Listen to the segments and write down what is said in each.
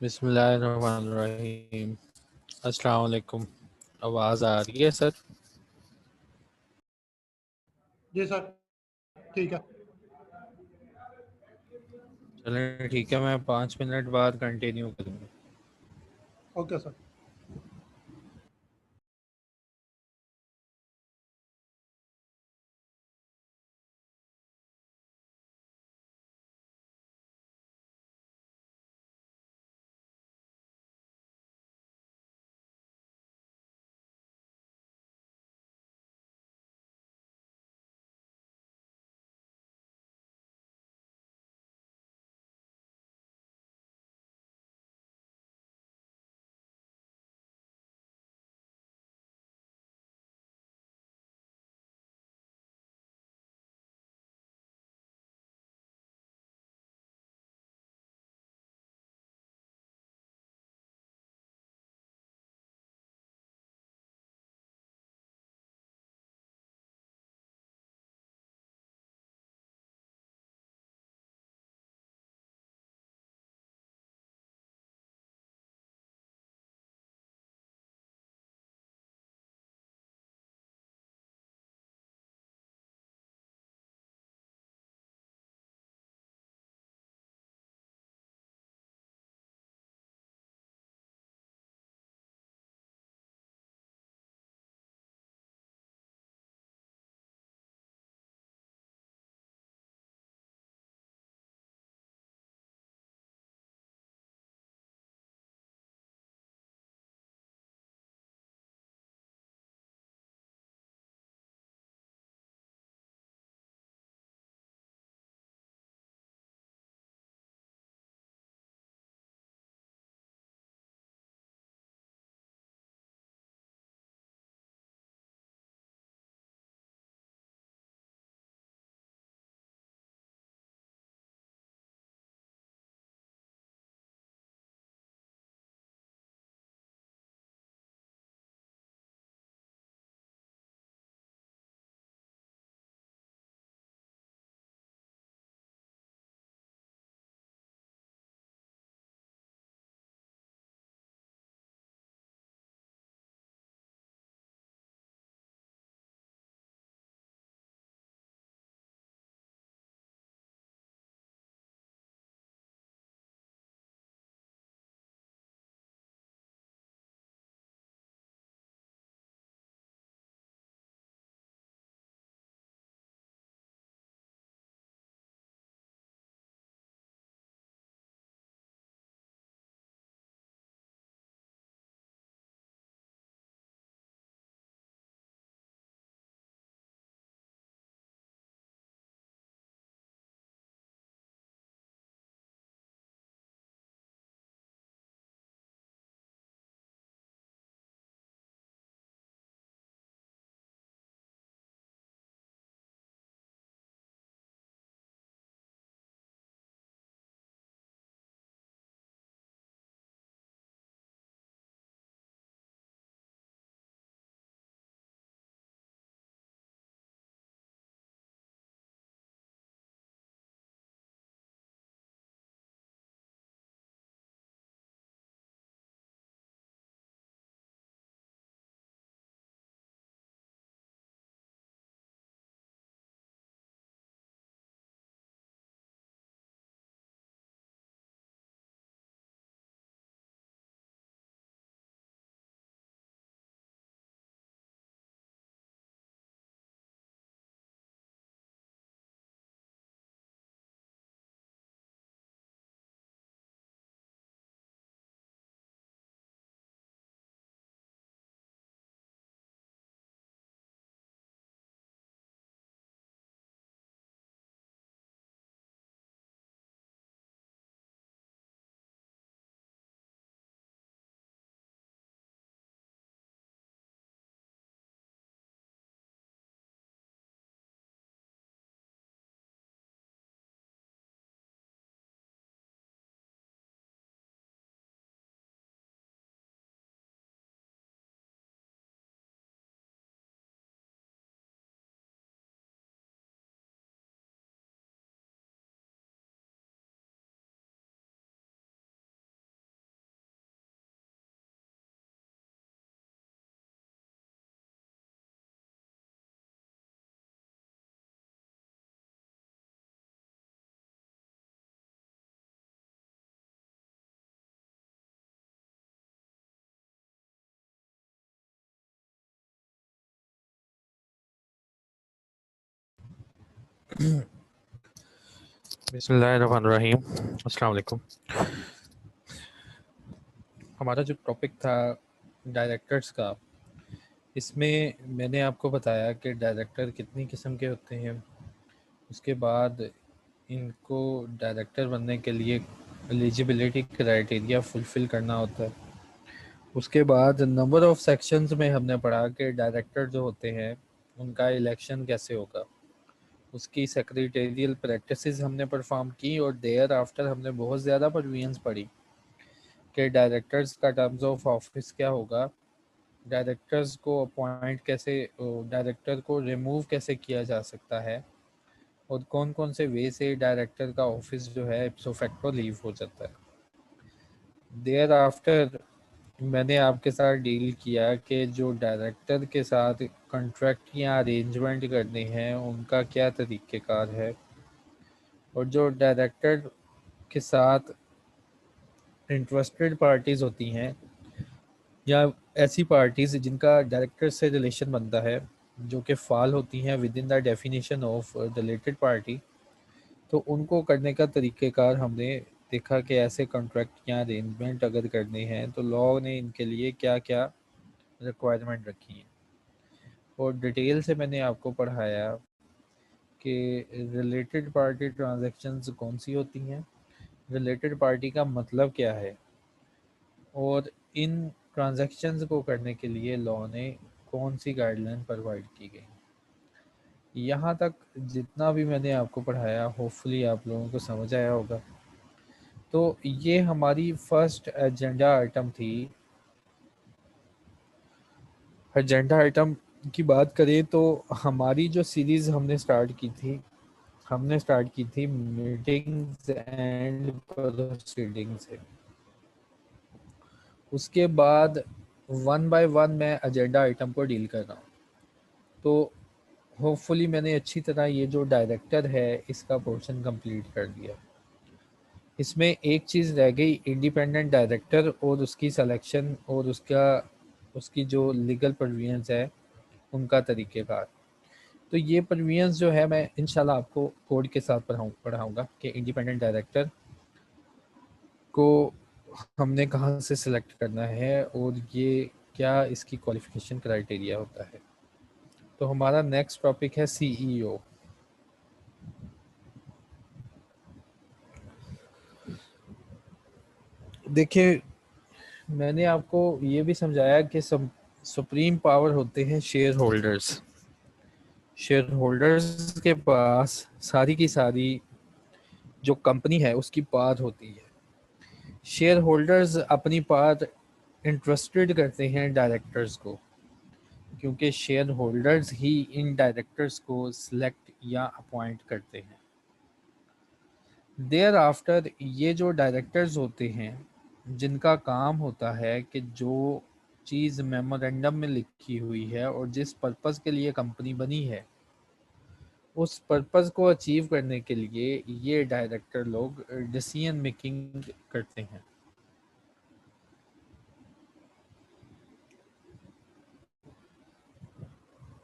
बिस्मिल्लाहिर्रहमानिर्रहीम। अस्सलाम वालेकुम। आवाज़ आ रही है सर? जी सर, ठीक है। चलें ठीक है, मैं 5 मिनट बाद कंटिन्यू करूँगा। Okay sir. बिस्मिल्लाहिर्रहमानिर्रहीम। अस्सलाम वालेकुम। हमारा जो टॉपिक था डायरेक्टर्स का, इसमें मैंने आपको बताया कि डायरेक्टर कितनी किस्म के होते हैं। उसके बाद इनको डायरेक्टर बनने के लिए एलिजिबिलिटी क्राइटेरिया फुलफ़िल करना होता है। उसके बाद नंबर ऑफ़ सेक्शंस में हमने पढ़ा कि डायरेक्टर जो होते हैं उनका इलेक्शन कैसे होगा। उसकी सेक्रेटेरियल प्रैक्टिसेस हमने परफॉर्म की और देयर आफ्टर हमने बहुत ज़्यादा प्रोविजंस पढ़ी कि डायरेक्टर्स का टर्म्स ऑफ ऑफिस क्या होगा, डायरेक्टर्स को अपॉइंट कैसे, डायरेक्टर को रिमूव कैसे किया जा सकता है और कौन कौन से वे से डायरेक्टर का ऑफिस जो है इप्सो फैक्टो लीव हो जाता है। देयर आफ्टर मैंने आपके साथ डील किया कि जो डायरेक्टर के साथ कॉन्ट्रैक्ट या अरेंजमेंट करने हैं उनका क्या तरीक़ेकार है, और जो डायरेक्टर के साथ इंटरेस्टेड पार्टीज़ होती हैं या ऐसी पार्टीज़ जिनका डायरेक्टर से रिलेशन बनता है जो कि फ़ाल होती हैं with in the definition of related party, तो उनको करने का तरीक़ेकार हमने देखा कि ऐसे कॉन्ट्रैक्ट या अरेंजमेंट अगर करने हैं तो लॉ ने इनके लिए क्या क्या रिक्वायरमेंट रखी हैं। और डिटेल से मैंने आपको पढ़ाया कि रिलेटेड पार्टी ट्रांजैक्शंस कौन सी होती हैं, रिलेटेड पार्टी का मतलब क्या है, और इन ट्रांजैक्शंस को करने के लिए लॉ ने कौन सी गाइडलाइन प्रोवाइड की गई। यहाँ तक जितना भी मैंने आपको पढ़ाया होपफुली आप लोगों को समझ आया होगा। तो ये हमारी फर्स्ट एजेंडा आइटम थी। एजेंडा आइटम की बात करें तो हमारी जो सीरीज़ हमने स्टार्ट की थी मीटिंग्स एंड प्रोसीडिंग से। उसके बाद वन बाय वन मैं एजेंडा आइटम को डील कर रहा हूँ। तो होपफुली मैंने अच्छी तरह ये जो डायरेक्टर है इसका पोर्शन कंप्लीट कर दिया। इसमें एक चीज़ रह गई, इंडिपेंडेंट डायरेक्टर और उसकी सिलेक्शन और उसकी जो लीगल प्रोविजंस है उनका तरीक़ेकार। तो ये प्रोविजंस जो है मैं इंशाल्लाह आपको कोड के साथ पढ़ाऊँगा कि इंडिपेंडेंट डायरेक्टर को हमने कहाँ से सिलेक्ट करना है और ये क्या इसकी क्वालिफ़िकेशन क्राइटेरिया होता है। तो हमारा नेक्स्ट टॉपिक है सीईओ। देखिए, मैंने आपको ये भी समझाया कि सुप्रीम पावर होते हैं शेयर होल्डर्स। शेयर होल्डर्स के पास सारी की सारी जो कंपनी है उसकी बात होती है। शेयर होल्डर्स अपनी बात इंटरेस्टेड करते हैं डायरेक्टर्स को, क्योंकि शेयर होल्डर्स ही इन डायरेक्टर्स को सिलेक्ट या अपॉइंट करते हैं। देयर आफ्टर ये जो डायरेक्टर्स होते हैं जिनका काम होता है कि जो चीज़ मेमोरेंडम में लिखी हुई है और जिस पर्पज़ के लिए कंपनी बनी है उस पर्पज़ को अचीव करने के लिए ये डायरेक्टर लोग डिसीजन मेकिंग करते हैं।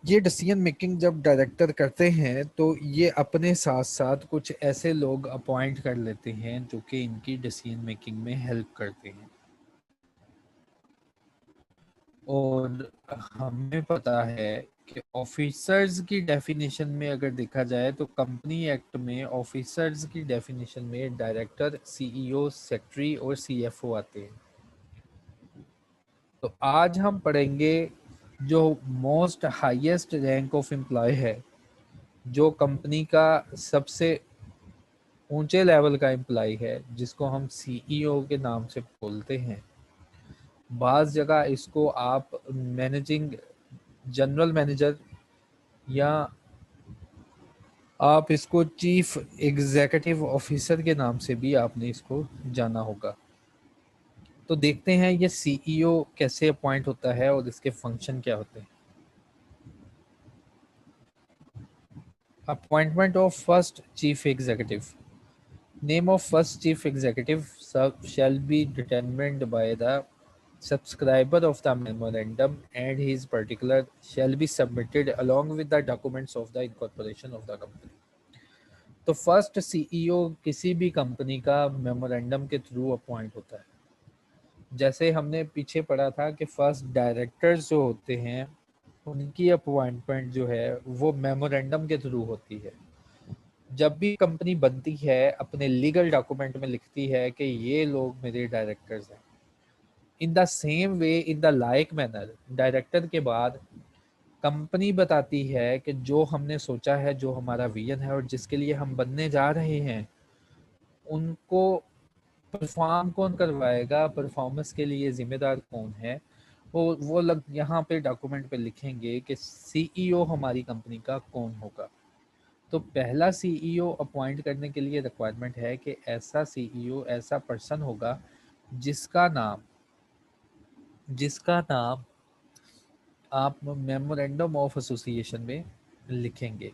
ये डिसीजन मेकिंग जब डायरेक्टर करते हैं तो ये अपने साथ साथ कुछ ऐसे लोग अपॉइंट कर लेते हैं जो कि इनकी डिसीजन मेकिंग में हेल्प करते हैं। और हमें पता है कि ऑफिसर्स की डेफिनेशन में अगर देखा जाए तो कंपनी एक्ट में ऑफिसर्स की डेफिनेशन में डायरेक्टर, सीईओ, सेक्रेटरी और सीएफओ आते हैं। तो आज हम पढ़ेंगे जो most highest rank of employ है, जो कंपनी का सबसे ऊंचे लेवल का एम्प्लॉय है, जिसको हम सीईओ के नाम से बोलते हैं। बाज़ जगह इसको आप मैनेजिंग जनरल मैनेजर या आप इसको चीफ एग्जीक्यूटिव ऑफिसर के नाम से भी आपने इसको जाना होगा। तो देखते हैं ये सीईओ कैसे अपॉइंट होता है और इसके फंक्शन क्या होते हैं। Appointment of first chief executive. Name of first chief executive shall be determined by the subscriber of the memorandum and his particular shall be submitted along with the documents of the incorporation of the company. तो first CEO किसी भी company का memorandum के through appoint होता है। जैसे हमने पीछे पढ़ा था कि फर्स्ट डायरेक्टर्स जो होते हैं उनकी अपॉइंटमेंट जो है वो मेमोरेंडम के थ्रू होती है। जब भी कंपनी बनती है अपने लीगल डॉक्यूमेंट में लिखती है कि ये लोग मेरे डायरेक्टर्स हैं। In the same way, in the like manner, director के बाद कंपनी बताती है कि जो हमने सोचा है, जो हमारा विजन है और जिसके लिए हम बनने जा रहे हैं, उनको परफॉर्म कौन करवाएगा, परफॉर्मेंस के लिए जिम्मेदार कौन है, वो लग यहाँ पे डॉक्यूमेंट पे लिखेंगे कि सीईओ हमारी कंपनी का कौन होगा। तो पहला सीईओ अपॉइंट करने के लिए रिक्वायरमेंट है कि ऐसा सीईओ, ऐसा पर्सन होगा जिसका नाम आप मेमोरेंडम ऑफ एसोसिएशन में लिखेंगे।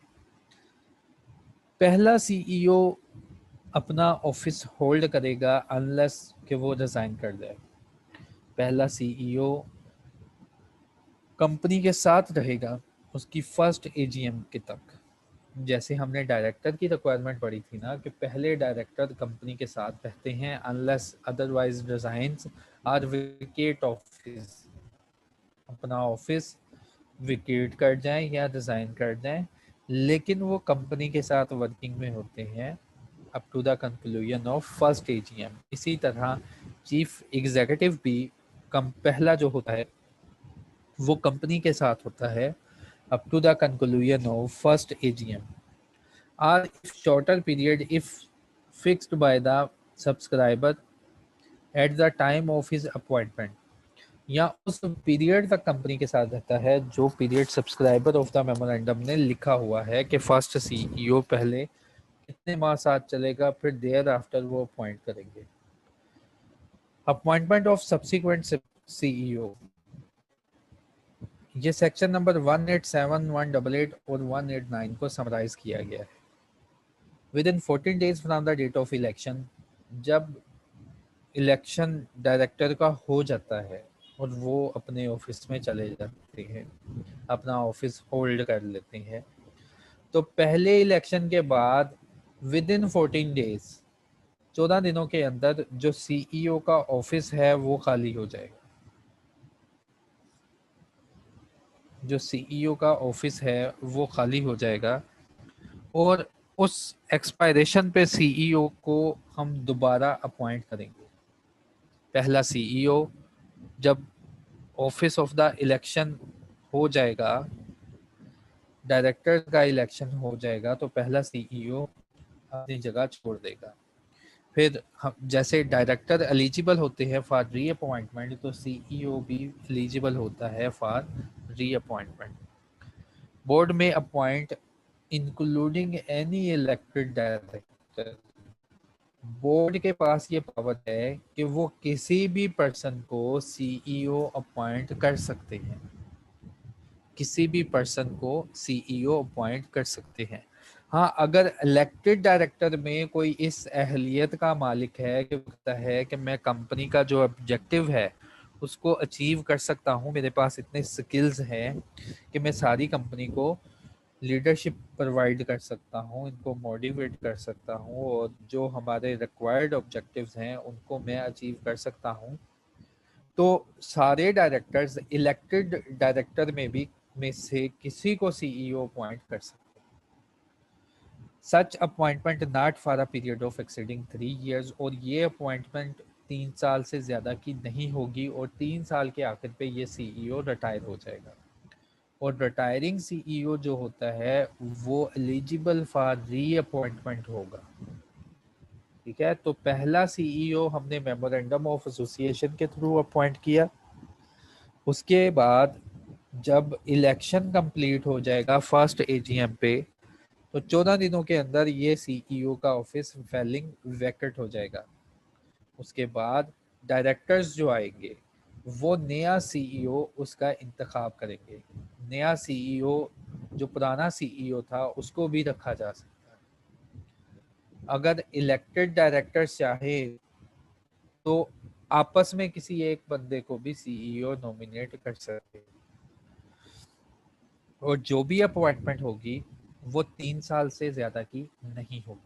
पहला सीईओ अपना ऑफिस होल्ड करेगा अनलेस कि वो रिजाइन कर जाए। पहला सीईओ कंपनी के साथ रहेगा उसकी फर्स्ट एजीएम के तक। जैसे हमने डायरेक्टर की रिक्वायरमेंट पढ़ी थी ना कि पहले डायरेक्टर कंपनी के साथ रहते हैं अनलेस अदरवाइज रिजाइंस और विकेट ऑफिस, अपना ऑफिस विकेट कर जाएं या रिजाइन कर जाएं, लेकिन वो कंपनी के साथ वर्किंग में होते हैं up to the conclusion of first AGM. इसी तरह चीफ एग्जीक्यूटिव भी पहला जो होता है वो कंपनी के साथ होता है up to the conclusion of first AGM. or if shorter period if fixed by the subscriber at the time of his appointment, या उस पीरियड तक कंपनी के साथ रहता है जो period subscriber of the memorandum ने लिखा हुआ है कि फर्स्ट सीईओ पहले कितने माह साथ चलेगा, फिर देयर आफ्टर वो अपॉइंट करेंगे। अपॉइंटमेंट ऑफ सब्सिक्वेंट सीईओ, ये सेक्शन नंबर 187, 188 और 189 को समराइज किया गया है। Within 14 days from the date of election, जब इलेक्शन डायरेक्टर का हो जाता है और वो अपने ऑफिस में चले जाते हैं, अपना ऑफिस होल्ड कर लेते हैं, तो पहले इलेक्शन के बाद विद इन 14 डेज, 14 दिनों के अंदर जो सीईओ का ऑफिस है वो खाली हो जाएगा। जो सीईओ का ऑफिस है वो खाली हो जाएगा और उस एक्सपायरेशन पे सीईओ को हम दोबारा अपॉइंट करेंगे। पहला सीईओ जब ऑफिस ऑफ द इलेक्शन हो जाएगा, डायरेक्टर का इलेक्शन हो जाएगा, तो पहला सीईओ अपनी जगह छोड़ देगा। फिर हम जैसे डायरेक्टर एलिजिबल होते हैं फॉर री अपॉइंटमेंट, तो सीईओ भी एलिजिबल होता है फॉर री अपॉइंटमेंट। बोर्ड में appoint including any elected director, board के पास ये पावर है कि वो किसी भी पर्सन को सीईओ अपॉइंट कर सकते हैं, किसी भी पर्सन को सीईओ अपॉइंट कर सकते हैं। हाँ, अगर इलेक्टेड डायरेक्टर में कोई इस अहलियत का मालिक है कि कहता है कि मैं कंपनी का जो ऑब्जेक्टिव है उसको अचीव कर सकता हूँ, मेरे पास इतने स्किल्स हैं कि मैं सारी कंपनी को लीडरशिप प्रोवाइड कर सकता हूँ, इनको मोटिवेट कर सकता हूँ और जो हमारे रिक्वायर्ड ऑब्जेक्टिव्स हैं उनको मैं अचीव कर सकता हूँ, तो सारे डायरेक्टर्स इलेक्टेड डायरेक्टर में से किसी को सीईओ अपॉइंट कर सकते हैं। Such appointment not for a period of exceeding 3 years, और ये अपॉइंटमेंट 3 साल से ज़्यादा की नहीं होगी और 3 साल के आखिर पे ये सीईओ रिटायर हो जाएगा। और रिटायरिंग सीईओ जो होता है वो एलिजिबल फॉर री अपॉइंटमेंट होगा। ठीक है, तो पहला सीईओ हमने मेमोरेंडम ऑफ एसोसिएशन के थ्रू अपॉइंट किया। उसके बाद जब इलेक्शन कंप्लीट हो जाएगा फर्स्ट एजीएम पे, तो 14 दिनों के अंदर ये सीईओ का ऑफिस फेलिंग वैकेट हो जाएगा। उसके बाद डायरेक्टर्स जो आएंगे वो नया सीईओ उसका इंतखाब करेंगे। नया सीईओ, जो पुराना सीईओ था उसको भी रखा जा सकता है। अगर इलेक्टेड डायरेक्टर्स चाहे तो आपस में किसी एक बंदे को भी सीईओ नॉमिनेट कर सकते हैं और जो भी अपॉइंटमेंट होगी वो 3 साल से ज्यादा की नहीं होगी।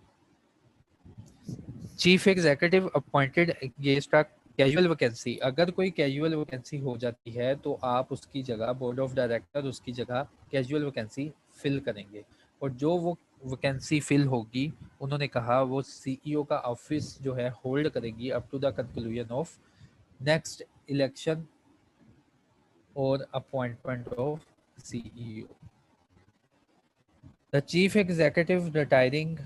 Chief executive appointed against a casual vacancy, अगर कोई कैजुअल वैकेंसी हो जाती है तो आप उसकी जगह, बोर्ड ऑफ डायरेक्टर उसकी जगह कैजुअल वैकेंसी फिल करेंगे, और जो वो वैकेंसी फिल होगी उन्होंने कहा वो सीईओ का ऑफिस जो है होल्ड करेगी up to the conclusion of next election और appointment of CEO. The chief executive retiring,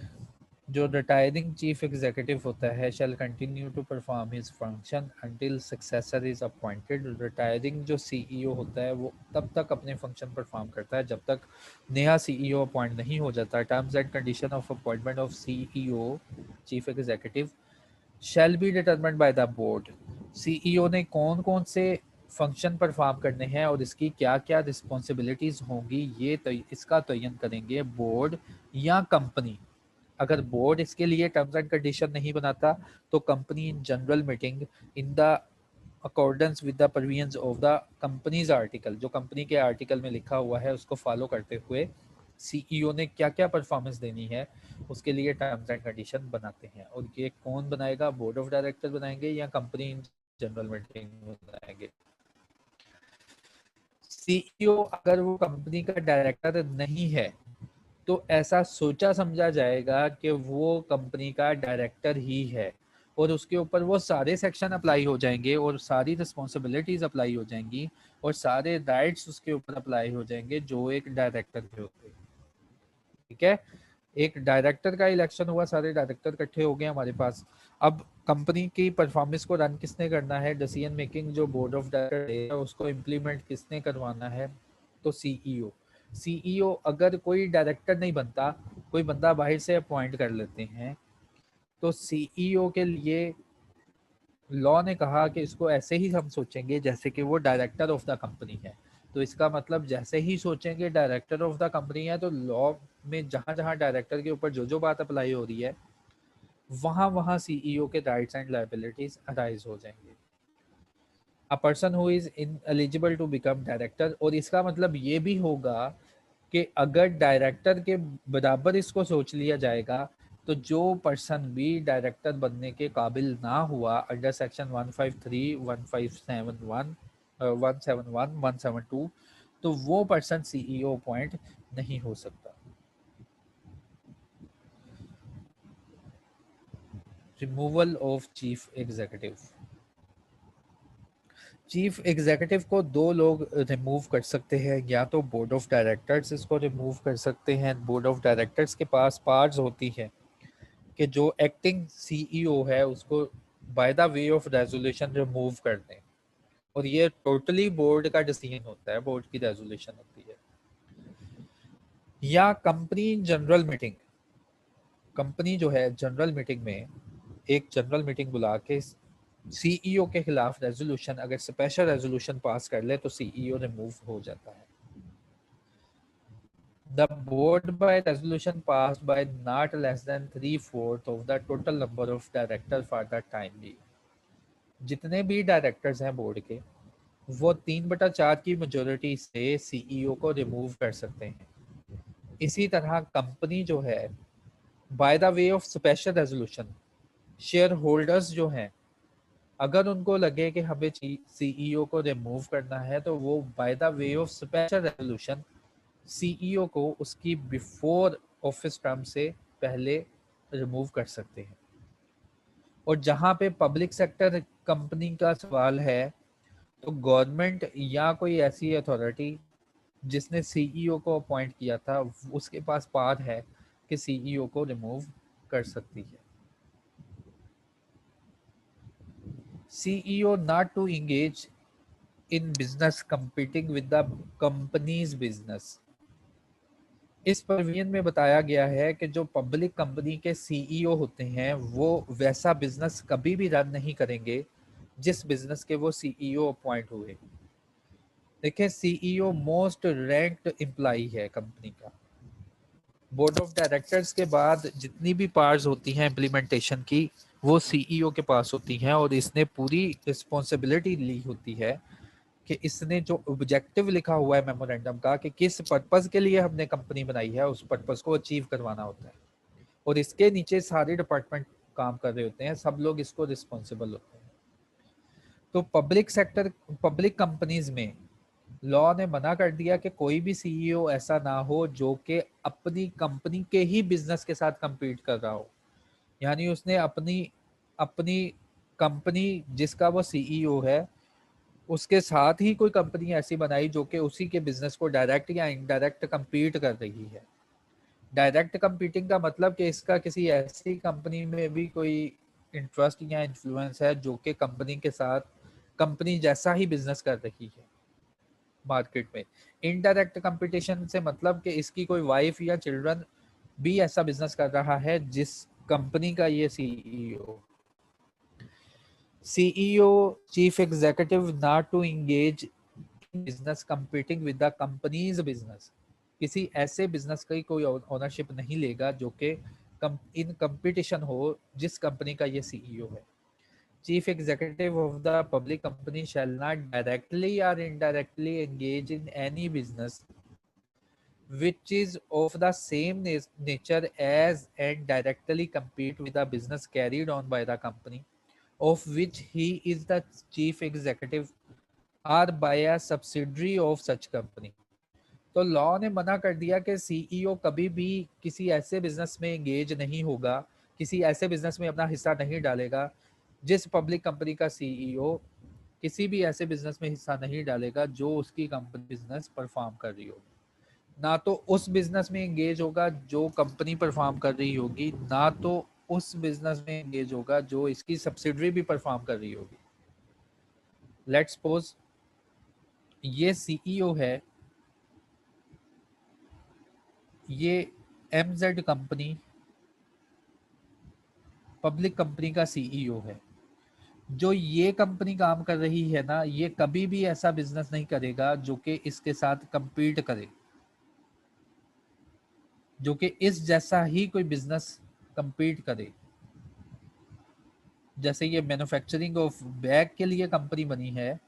जो रिटायरिंग चीफ एग्जीक्यूटिव होता है shall continue to perform his function until successor is appointed. Retiring जो CEO होता है वो तब तक अपने फंक्शन परफॉर्म करता है जब तक नया सीईओ अपॉइंट नहीं हो जाता। Terms and condition of appointment of CEO chief executive shall be determined by the board. CEO ने कौन कौन से फंक्शन परफॉर्म करने हैं और इसकी क्या क्या रिस्पॉन्सिबिलिटीज होंगी, ये इसका तयन करेंगे बोर्ड या कंपनी। अगर बोर्ड इसके लिए टर्म्स एंड कंडीशन नहीं बनाता तो company in general meeting in the accordance with the provisions of the companies article, जो कंपनी के आर्टिकल में लिखा हुआ है उसको फॉलो करते हुए सीईओ ने क्या क्या परफॉर्मेंस देनी है उसके लिए टर्म्स एंड कंडीशन बनाते हैं। और ये कौन बनाएगा, बोर्ड ऑफ डायरेक्टर बनाएंगे या कंपनी इन जनरल मीटिंग बनाएंगे। सीईओ अगर वो कंपनी का डायरेक्टर नहीं है तो ऐसा सोचा समझा जाएगा कि वो कंपनी का डायरेक्टर ही है, और उसके ऊपर वो सारे सेक्शन अप्लाई हो जाएंगे और सारी रिस्पॉन्सिबिलिटीज अप्लाई हो जाएंगी और सारे राइट्स उसके ऊपर अप्लाई हो जाएंगे जो एक डायरेक्टर के होते हैं। ठीक है, एक डायरेक्टर का इलेक्शन हुआ, सारे डायरेक्टर इकट्ठे हो गए हमारे पास। अब कंपनी की परफॉर्मेंस को रन किसने करना है, डिसीजन मेकिंग जो बोर्ड ऑफ डायरेक्टर है उसको इम्प्लीमेंट किसने करवाना है, तो सीईओ। सीईओ अगर कोई डायरेक्टर नहीं बनता, कोई बंदा बाहर से अपॉइंट कर लेते हैं, तो सीईओ के लिए लॉ ने कहा कि इसको ऐसे ही हम सोचेंगे जैसे कि वो डायरेक्टर ऑफ द कंपनी है। तो इसका मतलब जैसे ही सोचेंगे डायरेक्टर ऑफ द कंपनी है, तो लॉ में जहां जहां डायरेक्टर के ऊपर जो जो बात अप्लाई हो रही है वहां वहां सीईओ के राइट्स एंड लायबिलिटीज अराइज हो जाएंगे। A person who is ineligible to become director, और इसका मतलब ये भी होगा कि अगर डायरेक्टर के बराबर इसको सोच लिया जाएगा तो जो पर्सन भी डायरेक्टर बनने के काबिल ना हुआ अंडर सेक्शन 153, 1571, 171, 172, तो वो पर्सन सीईओ अपॉइंट नहीं हो सकता। Removal of chief executive, chief executive को दो लोग रिमूव कर सकते हैं, या तो बोर्ड ऑफ डायरेक्टर्स इसको रिमूव कर सकते हैं। बोर्ड ऑफ डायरेक्टर्स के पास पावर्स होती है कि जो एक्टिंग सीईओ है उसको by the way of resolution remove कर दें, और ये टोटली बोर्ड का डिसीजन होता है, बोर्ड की रेजोल्यूशन होती है। या कंपनी जनरल मीटिंग, कंपनी जो है जनरल मीटिंग में एक जनरल मीटिंग बुला के सीईओ के खिलाफ रेजोल्यूशन, अगर स्पेशल रेजोल्यूशन पास कर ले तो सीईओ रिमूव हो जाता है। The board by resolution passed by not less than 3/4 of the total number of directors for the time being. जितने भी डायरेक्टर्स हैं बोर्ड के, वो 3/4 की मेजोरिटी से सीईओ को रिमूव कर सकते हैं। इसी तरह कंपनी जो है by the way of special resolution, share holders जो हैं अगर उनको लगे कि हमें सीईओ को रिमूव करना है तो वो by the way of special resolution CEO को उसकी बिफोर ऑफिस टर्म से पहले रिमूव कर सकते हैं। और जहां पे पब्लिक सेक्टर कंपनी का सवाल है तो गवर्नमेंट या कोई ऐसी अथॉरिटी जिसने सीईओ को अपॉइंट किया था उसके पास पावर है कि सीईओ को रिमूव कर सकती है। CEO not to engage in business competing with the company's business, इस प्रोविजन में बताया गया है कि जो पब्लिक कंपनी के सीईओ होते हैं वो वैसा बिजनेस कभी भी रन नहीं करेंगे जिस बिजनेस के वो सीईओ अपॉइंट हुए। देखिए, सीईओ मोस्ट रैंक्ड एम्प्लॉई है कंपनी का। बोर्ड ऑफ डायरेक्टर्स के बाद जितनी भी पावर्स होती हैं इम्प्लीमेंटेशन की वो सीईओ के पास होती हैं, और इसने पूरी रिस्पॉन्सिबिलिटी ली होती है कि इसने जो ऑब्जेक्टिव लिखा हुआ है मेमोरेंडम का कि किस पर्पस के लिए हमने कंपनी बनाई है, उस पर्पस को अचीव करवाना होता है। और इसके नीचे सारे डिपार्टमेंट काम कर रहे होते हैं, सब लोग इसको रिस्पॉन्सिबल होते हैं। तो पब्लिक कंपनीज में लॉ ने मना कर दिया कि कोई भी सीईओ ऐसा ना हो जो कि अपनी कंपनी के ही बिजनेस के साथ compete कर रहा हो। यानी उसने अपनी अपनी कंपनी जिसका वो सीईओ है उसके साथ ही कोई कंपनी ऐसी बनाई जो कि उसी के बिजनेस को डायरेक्ट या इनडायरेक्ट compete कर रही है। डायरेक्ट कंपीटिंग का मतलब कि इसका किसी ऐसी कंपनी में भी कोई इंटरेस्ट या इन्फ्लुएंस है जो कि कंपनी के साथ कंपनी जैसा ही बिजनेस कर रही है मार्केट में। इनडायरेक्ट कंपटीशन से मतलब कि इसकी कोई वाइफ या चिल्ड्रन भी ऐसा बिजनेस कर रहा है जिस कंपनी का ये CEO chief executive not to engage business competing with the company's business. किसी ऐसे बिजनेस की कोई ओनरशिप नहीं लेगा जो कि इन कंपटीशन हो जिस कंपनी का ये सीईओ है। Chief executive of the public company shall not directly or indirectly engage in any business which is of the same nature as and directly compete with the business carried on by the company of which he is the chief executive or by a subsidiary of such company। तो law ने मना कर दिया कि CEO कभी भी किसी ऐसे बिजनेस में एंगेज नहीं होगा, किसी ऐसे बिजनेस में अपना हिस्सा नहीं डालेगा जिस पब्लिक कंपनी का सीईओ किसी भी ऐसे बिजनेस में हिस्सा नहीं डालेगा जो उसकी कंपनी बिजनेस परफॉर्म कर रही होगी। ना तो उस बिजनेस में एंगेज होगा जो कंपनी परफॉर्म कर रही होगी, ना तो उस बिजनेस में एंगेज होगा जो इसकी सब्सिडरी भी परफॉर्म कर रही होगी। लेट्स सपोज ये सीईओ है, ये MZ कंपनी पब्लिक कंपनी का सीईओ है। जो ये कंपनी काम कर रही है ना, ये कभी भी ऐसा बिजनेस नहीं करेगा जो कि इसके साथ compete करे, जो कि इस जैसा ही कोई बिजनेस compete करे। जैसे ये मैन्युफैक्चरिंग ऑफ बैग के लिए कंपनी बनी है,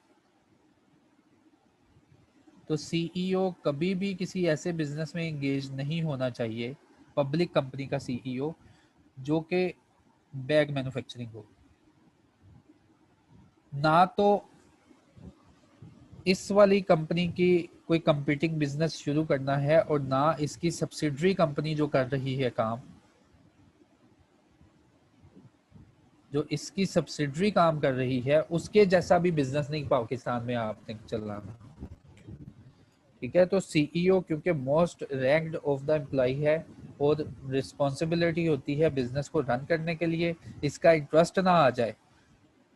तो सीईओ कभी भी किसी ऐसे बिजनेस में एंगेज नहीं होना चाहिए, पब्लिक कंपनी का सीईओ जो कि बैग मैन्युफैक्चरिंग हो। ना तो इस वाली कंपनी की कोई कंपीटिंग बिजनेस शुरू करना है और ना इसकी सब्सिडरी कंपनी जो कर रही है काम, जो इसकी सब्सिडरी काम कर रही है उसके जैसा भी बिजनेस नहीं पाकिस्तान में आपने चलाना। ठीक है, तो सीईओ क्योंकि most ranked of the employ है और रिस्पॉन्सिबिलिटी होती है बिजनेस को रन करने के लिए, इसका इंटरेस्ट ना आ जाए,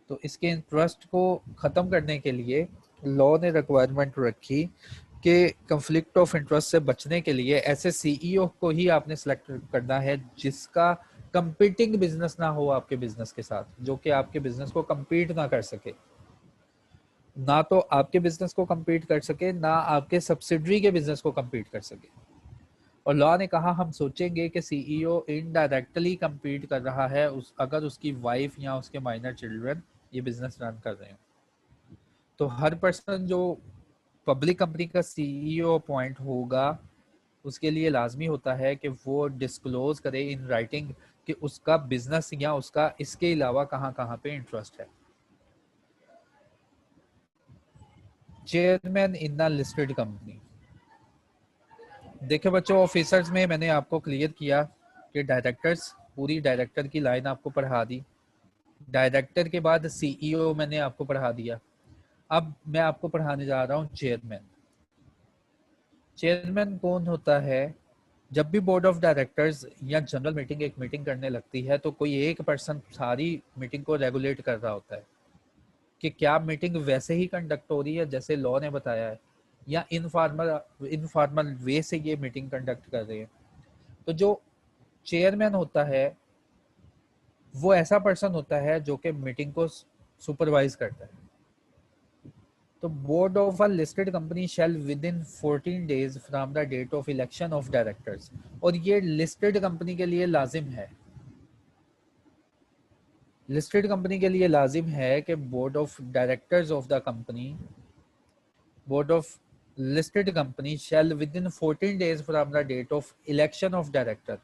तो इसके इंटरेस्ट को ख़त्म करने के लिए लॉ ने रिक्वायरमेंट रखी कि कंफ्लिक्ट ऑफ इंटरेस्ट से बचने के लिए ऐसे सीईओ को ही आपने सेलेक्ट करना है जिसका कंपीटिंग बिजनेस ना हो आपके बिजनेस के साथ, जो कि आपके बिजनेस को compete ना कर सके, ना तो आपके बिजनेस को compete कर सके, ना आपके सब्सिडरी के बिजनेस को compete कर सके। और लॉ ने कहा हम सोचेंगे कि सीईओ इनडायरेक्टली compete कर रहा है अगर उसकी वाइफ या उसके माइनर चिल्ड्रन ये बिजनेस रन कर रहे हैं। तो हर पर्सन जो पब्लिक कंपनी का सीईओ अपॉइंट होगा उसके लिए लाजमी होता है कि वो डिस्क्लोज करे इन राइटिंग कि उसका बिजनेस या उसका इसके अलावा कहाँ कहाँ पे इंटरेस्ट है। Chairman in the listed company. देखिए बच्चों, ऑफिसर्स में मैंने आपको क्लियर किया कि डायरेक्टर्स, पूरी डायरेक्टर की लाइन आपको पढ़ा दी। डायरेक्टर के बाद सीईओ मैंने आपको पढ़ा दिया। अब मैं आपको पढ़ाने जा रहा हूँ चेयरमैन। चेयरमैन कौन होता है? जब भी बोर्ड ऑफ डायरेक्टर्स या जनरल मीटिंग एक मीटिंग करने लगती है तो कोई एक पर्सन सारी मीटिंग को रेगुलेट कर रहा होता है कि क्या मीटिंग वैसे ही कंडक्ट हो रही है जैसे लॉ ने बताया है या इनफॉर्मल वे से ये मीटिंग कंडक्ट कर रहे हैं। तो जो चेयरमैन होता है वो ऐसा पर्सन होता है जो कि मीटिंग को सुपरवाइज करता है। तो board of a listed company shall within 14 days from the date of election of directors, और ये लिस्टेड कंपनी के लिए लाजिम है। लिस्टेड कंपनी के लिए लाजिम है कि board of directors of the company board of listed company shall within 14 days from the date of election of director,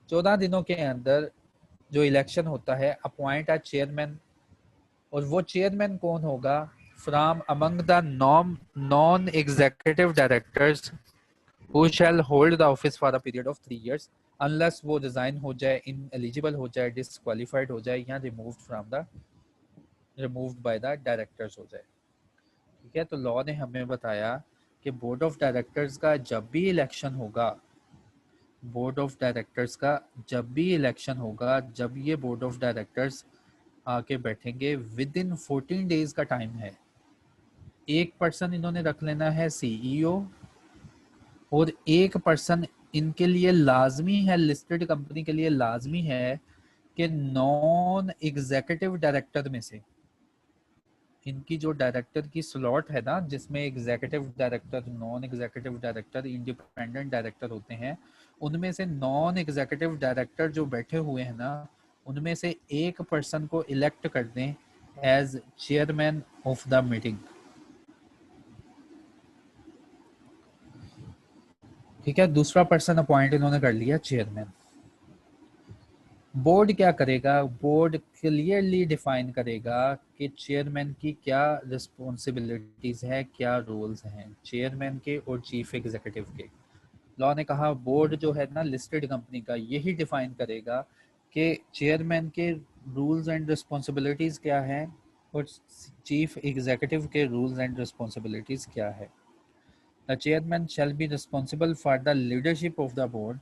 14 दिनों के अंदर जो इलेक्शन होता है, अपॉइंट अ चेयरमैन, और वो चेयरमैन कौन होगा, from among the non executive directors who shall hold the office for a period of 3 years unless वो रिजाइन हो जाए, इन एलिजिबल हो जाए, डिसक्वालीफाइड हो जाए या रिमूव्ड बाय द डायरेक्टर्स हो जाए। ठीक है, तो लॉ ने हमें बताया कि बोर्ड ऑफ डायरेक्टर्स का जब भी इलेक्शन होगा, बोर्ड ऑफ डायरेक्टर्स का जब भी इलेक्शन होगा, जब ये बोर्ड ऑफ डायरेक्टर्स आके बैठेंगे, विद इन 14 डेज का टाइम है, एक पर्सन इन्होंने रख लेना है सीईओ, और एक पर्सन इनके लिए लाजमी है, लिस्टेड कंपनी के लिए लाजमी है कि नॉन एग्जीक्यूटिव डायरेक्टर में से, इनकी जो डायरेक्टर की स्लॉट है ना, जिसमें executive director, non executive director, independent director होते हैं, उनमें से नॉन एग्जीक्यूटिव डायरेक्टर जो बैठे हुए हैं ना, उनमें से एक पर्सन को इलेक्ट कर दें as chairman of the meeting. ठीक है, दूसरा पर्सन अपॉइंट इन्होंने कर लिया चेयरमैन। बोर्ड क्या करेगा, बोर्ड क्लियरली डिफाइन करेगा कि चेयरमैन की क्या रिस्पॉन्सिबिलिटीज है, क्या रोल्स हैं चेयरमैन के और चीफ एग्जीक्यूटिव के। लॉ ने कहा बोर्ड जो है ना लिस्टेड कंपनी का, यही डिफाइन करेगा कि चेयरमैन के रूल्स एंड रिस्पॉन्सिबिलिटीज क्या है और चीफ एग्जीक्यूटिव के रूल्स एंड रिस्पॉन्सिबिलिटीज क्या है। The chairman shall be responsible for the leadership of the board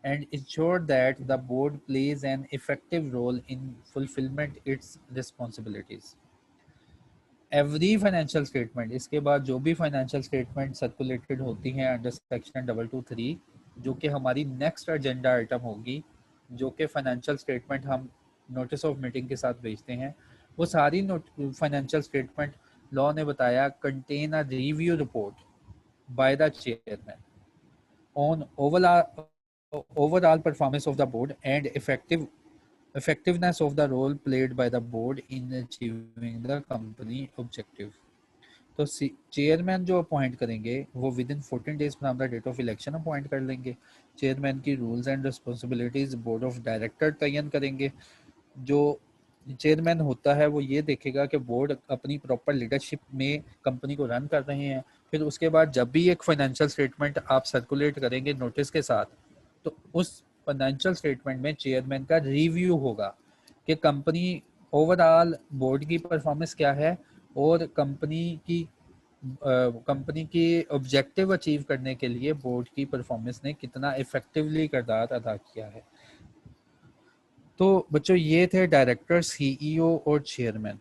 and ensure that the board plays an effective role in fulfillment its responsibilities. Every financial statement, इसके बाद जो भी financial statement circulated होती हैं under section 223, जो कि हमारी next agenda item होगी, जो कि फाइनेंशियल स्टेटमेंट हम नोटिस ऑफ मीटिंग के साथ भेजते हैं, वो सारी फाइनेंशियल स्टेटमेंट लॉ ने बताया contain a review report by the chairman on overall performance of the board and effectiveness of the role played by the board in achieving the company objective। तो chairman जो appoint करेंगे वो within 14 days from the date of election appoint कर लेंगे। Chairman की rules and responsibilities board of director तयन करेंगे। जो चेयरमैन होता है वो ये देखेगा कि बोर्ड अपनी प्रॉपर लीडरशिप में कंपनी को रन कर रहे हैं। फिर उसके बाद जब भी एक फाइनेंशियल स्टेटमेंट आप सर्कुलेट करेंगे नोटिस के साथ, तो उस फाइनेंशियल स्टेटमेंट में चेयरमैन का रिव्यू होगा कि कंपनी ओवरऑल बोर्ड की परफॉर्मेंस क्या है और कंपनी की ऑब्जेक्टिव अचीव करने के लिए बोर्ड की परफॉर्मेंस ने कितना इफेक्टिवली किरदार अदा किया है। तो बच्चों ये थे डायरेक्टर, सीईओ और चेयरमैन।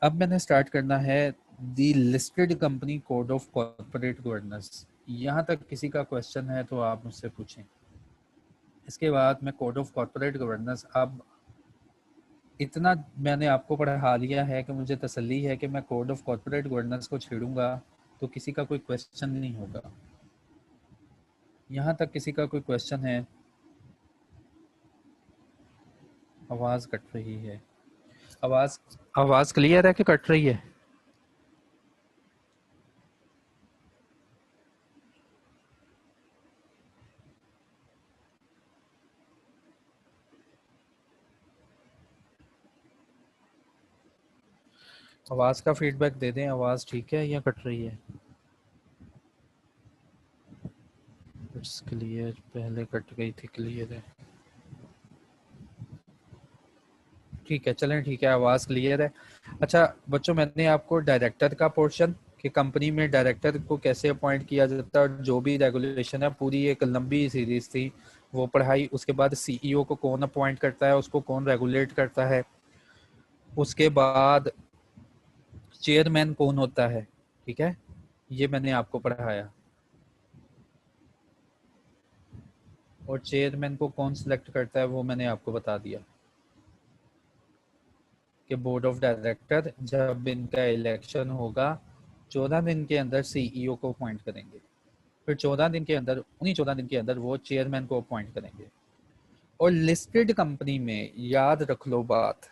अब मैंने स्टार्ट करना है the listed company code of corporate governance. यहाँ तक किसी का क्वेश्चन है तो आप मुझसे पूछें। इसके बाद मैं कोड ऑफ कॉर्पोरेट गवर्नेंस, अब इतना मैंने आपको पढ़ा लिया है कि मुझे तसल्ली है कि मैं कोड ऑफ कॉर्पोरेट गवर्नेंस को छेड़ूंगा तो किसी का कोई क्वेश्चन नहीं होगा। यहाँ तक किसी का कोई क्वेश्चन है? आवाज़ कट रही है। आवाज़ क्लियर है कि कट रही है? आवाज़ का फीडबैक दे दें, आवाज़ ठीक है या कट रही है? इट्स क्लियर, पहले कट गई थी, क्लियर है। ठीक है, चलें ठीक है, आवाज़ क्लियर है। अच्छा बच्चों, मैंने आपको डायरेक्टर का पोर्शन कि कंपनी में डायरेक्टर को कैसे अपॉइंट किया जाता है और जो भी रेगुलेशन है, पूरी एक लंबी सीरीज थी वो पढ़ाई। उसके बाद सीईओ को कौन अपॉइंट करता है, उसको कौन रेगुलेट करता है, उसके बाद चेयरमैन कौन होता है, ठीक है, ये मैंने आपको पढ़ाया। और चेयरमैन को कौन सिलेक्ट करता है वो मैंने आपको बता दिया कि बोर्ड ऑफ डायरेक्टर जब इनका इलेक्शन होगा 14 दिन के अंदर सीईओ को अपॉइंट करेंगे, फिर 14 दिन के अंदर, उन्हीं 14 दिन के अंदर वो चेयरमैन को अपॉइंट करेंगे। और लिस्टेड कंपनी में याद रख लो बात,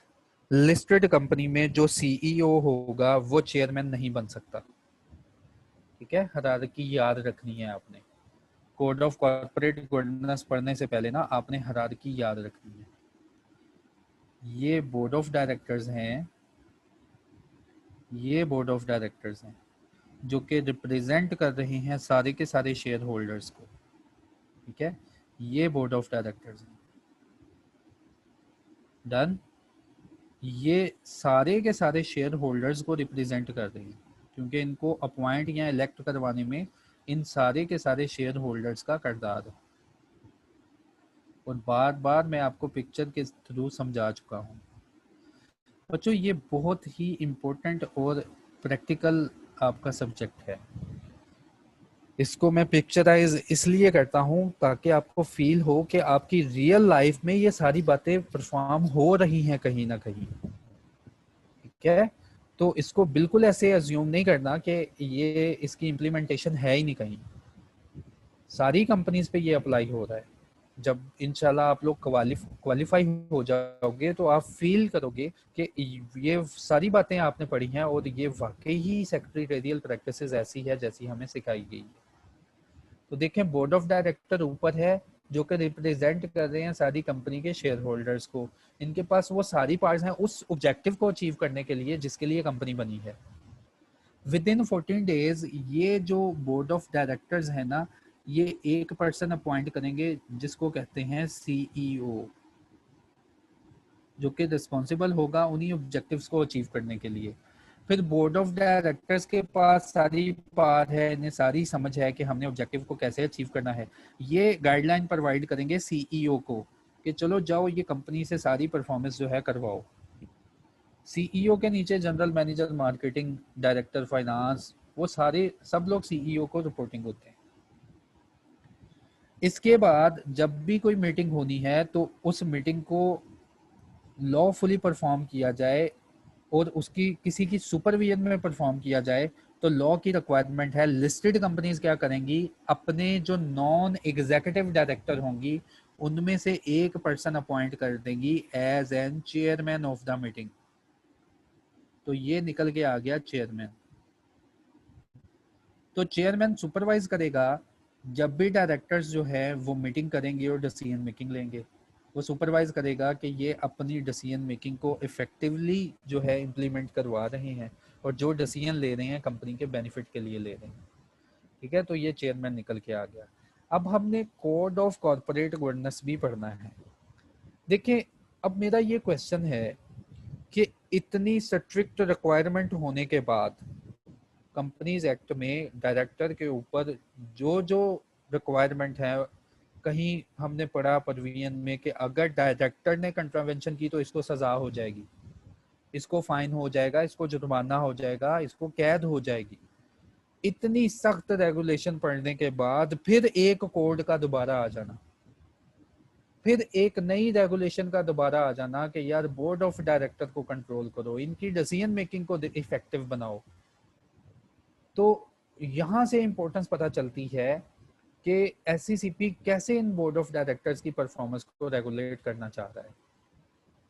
लिस्टेड कंपनी में जो सीईओ होगा वो चेयरमैन नहीं बन सकता। ठीक है, हायरार्की याद रखनी है आपने। कोड ऑफ कॉर्पोरेट गवर्नेंस पढ़ने से पहले ना आपने हायरार्की याद रखनी है। ये बोर्ड ऑफ डायरेक्टर्स हैं, ये बोर्ड ऑफ डायरेक्टर्स हैं जो कि रिप्रेजेंट कर रहे हैं सारे के सारे शेयर होल्डर्स को। ठीक है, ये बोर्ड ऑफ डायरेक्टर्स हैं। डन। ये सारे के सारे शेयर होल्डर्स को रिप्रेजेंट कर रहे हैं क्योंकि इनको अपॉइंट या इलेक्ट करवाने में इन सारे के सारे शेयर होल्डर्स का किरदार है। और बार बार मैं आपको पिक्चर के थ्रू समझा चुका हूँ बच्चों। ये बहुत ही इम्पोर्टेंट और प्रैक्टिकल आपका सब्जेक्ट है। इसको मैं पिक्चराइज इसलिए करता हूँ ताकि आपको फील हो कि आपकी रियल लाइफ में ये सारी बातें परफॉर्म हो रही हैं कहीं ना कहीं। ठीक है, तो इसको बिल्कुल ऐसे अज्यूम नहीं करना कि ये इसकी इम्प्लीमेंटेशन है ही नहीं कहीं। सारी कंपनीज पे ये अप्लाई हो रहा है। जब इंशाल्लाह आप लोग क्वालिफाई हो जाओगे तो आप फील करोगे कि ये सारी बातें आपने पढ़ी हैं और ये वाकई ही सेक्रेटरियल प्रैक्टिसेस ऐसी है जैसी हमें सिखाई गई है। तो देखें, बोर्ड ऑफ डायरेक्टर ऊपर है जो कि रिप्रेजेंट कर रहे हैं सारी कंपनी के शेयर होल्डर्स को। इनके पास वो सारी पार्ट्स हैं उस ऑब्जेक्टिव को अचीव करने के लिए जिसके लिए कंपनी बनी है। विद इन 14 डेज ये जो बोर्ड ऑफ डायरेक्टर्स है ना, ये एक पर्सन अपॉइंट करेंगे जिसको कहते हैं सीईओ, जो कि रिस्पॉन्सिबल होगा उन्हीं ऑब्जेक्टिव्स को अचीव करने के लिए। फिर बोर्ड ऑफ डायरेक्टर्स के पास सारी पावर है, इन्हें सारी समझ है कि हमने ऑब्जेक्टिव को कैसे अचीव करना है। ये गाइडलाइन प्रोवाइड करेंगे सीईओ को कि चलो जाओ ये कंपनी से सारी परफॉर्मेंस जो है करवाओ। सीईओ के नीचे general manager marketing, director finance, वो सारे सब लोग सीईओ को रिपोर्टिंग होते हैं। इसके बाद जब भी कोई मीटिंग होनी है तो उस मीटिंग को लॉफुली परफॉर्म किया जाए और उसकी किसी की सुपरविजन में परफॉर्म किया जाए तो लॉ की रिक्वायरमेंट है। लिस्टेड कंपनीज क्या करेंगी, अपने जो नॉन एग्जीक्यूटिव डायरेक्टर होंगी उनमें से एक पर्सन अपॉइंट कर देंगी as an chairman of the meeting. तो ये निकल के आ गया चेयरमैन। तो चेयरमैन सुपरवाइज करेगा जब भी डायरेक्टर्स जो है वो मीटिंग करेंगे और डिसीजन मेकिंग लेंगे। वो सुपरवाइज करेगा कि ये अपनी डिसीजन मेकिंग को इफेक्टिवली जो है इम्प्लीमेंट करवा रहे हैं और जो डिसीजन ले रहे हैं कंपनी के बेनिफिट के लिए ले रहे हैं। ठीक है, तो ये चेयरमैन निकल के आ गया। अब हमने कोड ऑफ कॉर्पोरेट गवर्नेंस भी पढ़ना है। देखिए, अब मेरा ये क्वेश्चन है कि इतनी स्ट्रिक्ट रिक्वायरमेंट होने के बाद कंपनीज एक्ट में डायरेक्टर के ऊपर जो जो रिक्वायरमेंट है, कहीं हमने पढ़ा परवीन में कि अगर डायरेक्टर ने कंट्रावेंशन की तो इसको सजा हो जाएगी, इसको फाइन हो जाएगा, इसको जुर्माना हो जाएगा, इसको कैद हो जाएगी। इतनी सख्त रेगुलेशन पढ़ने के बाद फिर एक कोड का दोबारा आ जाना, फिर एक नई रेगुलेशन का दोबारा आ जाना कि यार बोर्ड ऑफ डायरेक्टर को कंट्रोल करो, इनकी डिसीजन मेकिंग को इफेक्टिव बनाओ। तो यहाँ से इंपॉर्टेंस पता चलती है कि एससीसीपी कैसे इन बोर्ड ऑफ डायरेक्टर्स की परफॉर्मेंस को रेगुलेट करना चाह रहा है।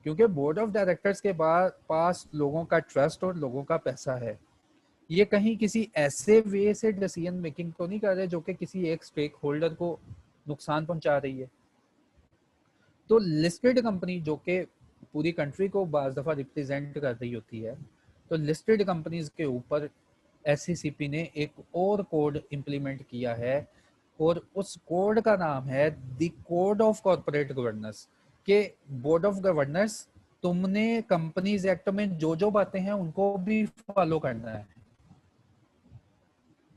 क्योंकि बोर्ड ऑफ डायरेक्टर्स के पास लोगों का ट्रस्ट और लोगों का पैसा है। ये कहीं किसी ऐसे वे से डिसीजन मेकिंग तो नहीं कर रहे जो कि किसी एक स्टेक होल्डर को नुकसान पहुंचा रही है। तो लिस्टेड कंपनी जो कि पूरी कंट्री को बाज़ दफ़ा रिप्रेजेंट कर रही होती है, तो लिस्टेड कंपनीज के ऊपर एससीसीपी ने एक और कोड इंप्लीमेंट किया है और उस कोड का नाम है the code of corporate governance. के बोर्ड ऑफ गवर्नेंस, तुमने कंपनीज एक्ट में जो जो बातें हैं उनको भी फॉलो करना है।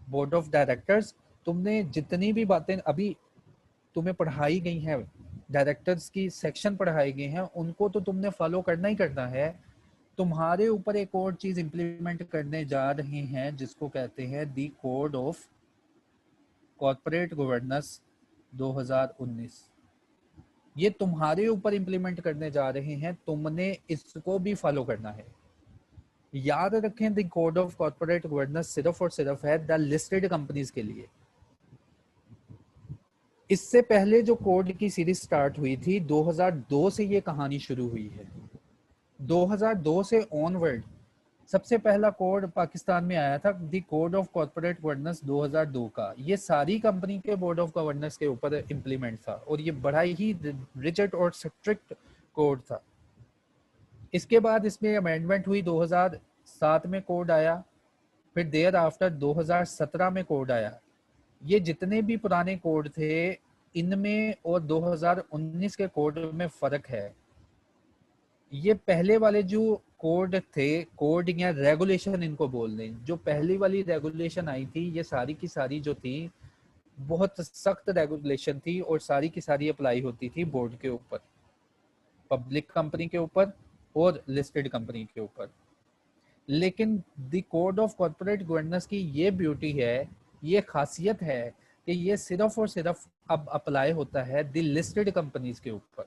बोर्ड ऑफ डायरेक्टर्स, तुमने जितनी भी बातें अभी तुम्हें पढ़ाई गई हैं, डायरेक्टर्स की सेक्शन पढ़ाई गई हैं, उनको तो तुमने फॉलो करना ही करना है। तुम्हारे ऊपर एक और चीज इंप्लीमेंट करने जा रहे हैं जिसको कहते हैं दी कोड ऑफ कॉर्पोरेट गवर्नेंस 2019। ये तुम्हारे ऊपर इंप्लीमेंट करने जा रहे हैं, तुमने इसको भी फॉलो करना है। याद रखें, the code of corporate governance सिर्फ और सिर्फ है द लिस्टेड कंपनीज के लिए। इससे पहले जो कोड की सीरीज स्टार्ट हुई थी 2002 से ये कहानी शुरू हुई है। 2002 से ऑनवर्ड सबसे पहला कोड पाकिस्तान में आया था, the code of corporate governance 2002 का। ये सारी कंपनी के बोर्ड ऑफ गवर्नेंस के ऊपर इम्प्लीमेंट था और ये बड़ा ही रिजिड और स्ट्रिक्ट कोड था। इसके बाद इसमें अमेंडमेंट हुई, 2007 में कोड आया, फिर देयर आफ्टर 2017 में कोड आया। ये जितने भी पुराने कोड थे इनमें और 2019 के कोड में फर्क है। ये पहले वाले जो कोड थे, कोड या रेगुलेशन इनको बोल दें, जो पहली वाली रेगुलेशन आई थी ये सारी की सारी जो थी बहुत सख्त रेगुलेशन थी और सारी की सारी अप्लाई होती थी बोर्ड के ऊपर, पब्लिक कंपनी के ऊपर और लिस्टेड कंपनी के ऊपर। लेकिन the code of corporate governance की ये ब्यूटी है, ये खासियत है कि ये सिर्फ और सिर्फ अब अप्लाई होता है द लिस्टेड कंपनीज के ऊपर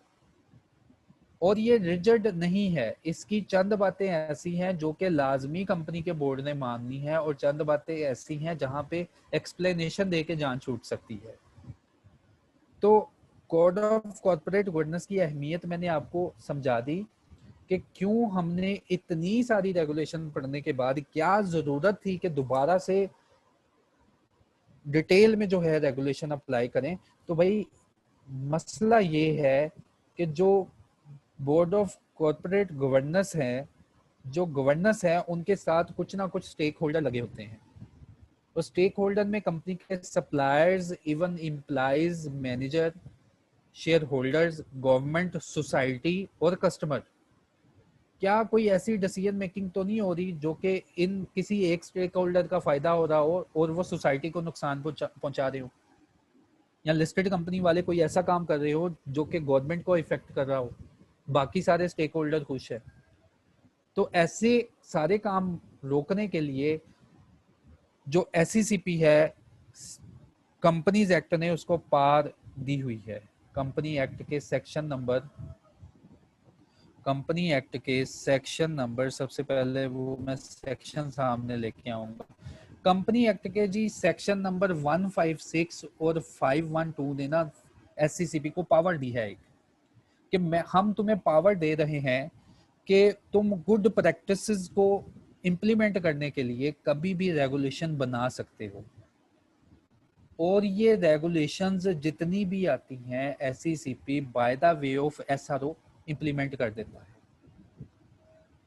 और ये रिजिड नहीं है। इसकी चंद बातें ऐसी हैं जो कि लाजमी कंपनी के बोर्ड ने माननी है और चंद बातें ऐसी हैं जहां पे एक्सप्लेनेशन दे के जान छूट सकती है। तो कोड ऑफ कॉर्पोरेट गवर्नेंस की अहमियत मैंने आपको समझा दी कि क्यों हमने इतनी सारी रेगुलेशन पढ़ने के बाद क्या जरूरत थी कि दोबारा से डिटेल में जो है रेगुलेशन अप्लाई करें। तो भाई मसला ये है कि जो बोर्ड ऑफ कॉर्पोरेट गवर्नेंस है, जो गवर्नेंस है उनके साथ कुछ ना कुछ स्टेक होल्डर लगे होते हैं। तो स्टेक होल्डर में कंपनी के suppliers, even employees, manager, share holders, government, society और कस्टमर। क्या कोई ऐसी डिसीजन मेकिंग तो नहीं हो रही जो कि इन किसी एक स्टेक होल्डर का फायदा हो रहा हो और वो सोसाइटी को नुकसान पहुंचा रहे हो, या लिस्टेड कंपनी वाले कोई ऐसा काम कर रहे हो जो कि गवर्नमेंट को इफेक्ट कर रहा हो, बाकी सारे स्टेक होल्डर खुश है। तो ऐसे सारे काम रोकने के लिए जो SECP है, कंपनीज एक्ट ने उसको पार दी हुई है। कंपनी एक्ट के सेक्शन नंबर सबसे पहले वो मैं सेक्शन सामने लेके आऊंगा। कंपनी एक्ट के जी सेक्शन नंबर 156 और 512 ने ना SECP को पावर दी है एक, कि हम तुम्हें पावर दे रहे हैं कि तुम गुड प्रैक्टिसेस को इम्प्लीमेंट करने के लिए कभी भी रेगुलेशन बना सकते हो। और ये रेगुलेशंस जितनी भी आती हैं SECP by the way of SRO implement कर देता है।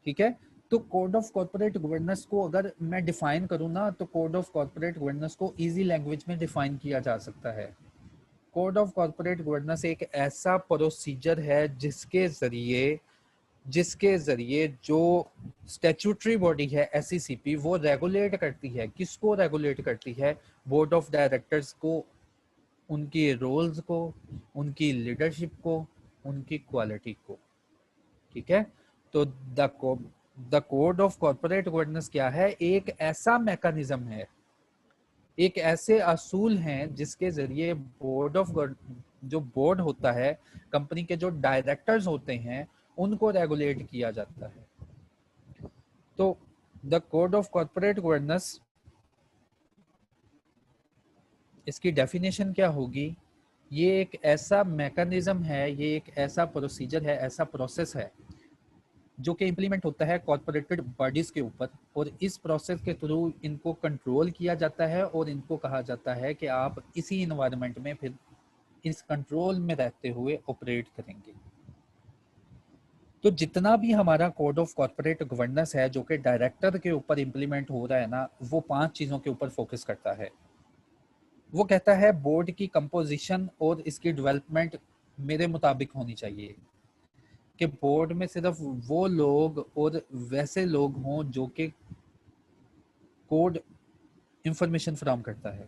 ठीक है, तो कोड ऑफ कॉर्पोरेट गवर्नेंस को अगर मैं डिफाइन करूं ना, तो कोड ऑफ कॉर्पोरेट गवर्नेंस को इजी लैंग्वेज में डिफाइन किया जा सकता है। कोड ऑफ कॉर्पोरेट गवर्नेंस एक ऐसा प्रोसीजर है जिसके जरिए जो स्टैट्यूटरी बॉडी है SECP वो रेगुलेट करती है। किसको रेगुलेट करती है? बोर्ड ऑफ डायरेक्टर्स को, उनकी रोल्स को, उनकी लीडरशिप को, उनकी क्वालिटी को। ठीक है, तो the code of corporate governance क्या है? एक ऐसा मैकेनिज्म है, एक ऐसे असूल हैं जिसके जरिए जो बोर्ड होता है, कंपनी के जो डायरेक्टर्स होते हैं, उनको रेगुलेट किया जाता है। तो the code of corporate governance, इसकी डेफिनेशन क्या होगी? ये एक ऐसा मैकेनिज्म है, ये एक ऐसा प्रोसीजर है, ऐसा प्रोसेस है जो कि इम्प्लीमेंट होता है कॉर्पोरेटेड बॉडीज के ऊपर, और इस प्रोसेस के थ्रू इनको कंट्रोल किया जाता है और इनको कहा जाता है कि आप इसी इन्वायरमेंट में फिर इस कंट्रोल में रहते हुए ऑपरेट करेंगे। तो जितना भी हमारा कोड ऑफ कॉर्पोरेट गवर्नेंस है जो कि डायरेक्टर के ऊपर इम्प्लीमेंट हो रहा है ना, वो 5 चीज़ों के ऊपर फोकस करता है। वो कहता है बोर्ड की कंपोजिशन और इसकी डेवलपमेंट मेरे मुताबिक होनी चाहिए, कि बोर्ड में सिर्फ वो लोग और वैसे लोग हों जो कि कोड इंफॉर्मेशन फराहम करता है।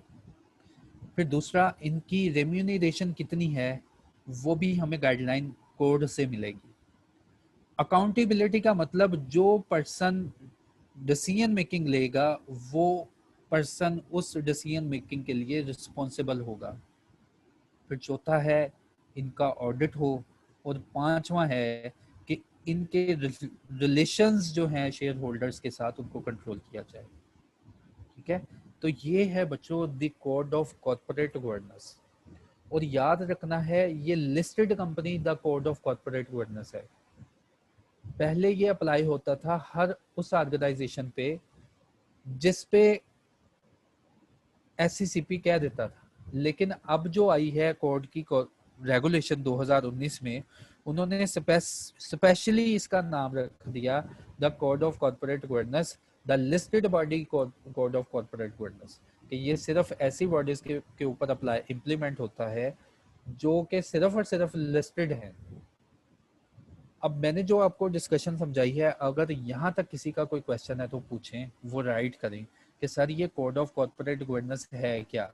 फिर दूसरा, इनकी रेम्यूनरेशन कितनी है वो भी हमें गाइडलाइन कोड से मिलेगी। अकाउंटेबिलिटी का मतलब जो पर्सन डिसीजन मेकिंग लेगा वो पर्सन उस डिसीजन मेकिंग के लिए रिस्पॉन्सिबल होगा। फिर चौथा है इनका ऑडिट हो, और पांचवा है कि इनके रिलेशंस जो हैं शेयर होल्डर्स के साथ उनको कंट्रोल किया जाए। ठीक है, तो ये है बच्चों the code of corporate governance. और याद रखना है ये listed company the code of corporate governance है, पहले ये अप्लाई होता था हर उस ऑर्गेनाइजेशन पे जिस पे SCCP कह देता था, लेकिन अब जो आई है कोड की रेगुलेशन 2019 में, उन्होंने स्पेशली इसका नाम रख दिया the code of corporate governance, the listed body code of corporate governance, कि ये सिर्फ ऐसी बॉडीज के ऊपर अप्लाई इम्प्लीमेंट होता है जो कि सिर्फ और सिर्फ लिस्टेड है। अब मैंने जो आपको डिस्कशन समझाई है, अगर यहाँ तक किसी का कोई क्वेश्चन है तो पूछें, वो राइट करें कि सर ये कोड ऑफ कॉर्पोरेट गवर्नेंस है क्या,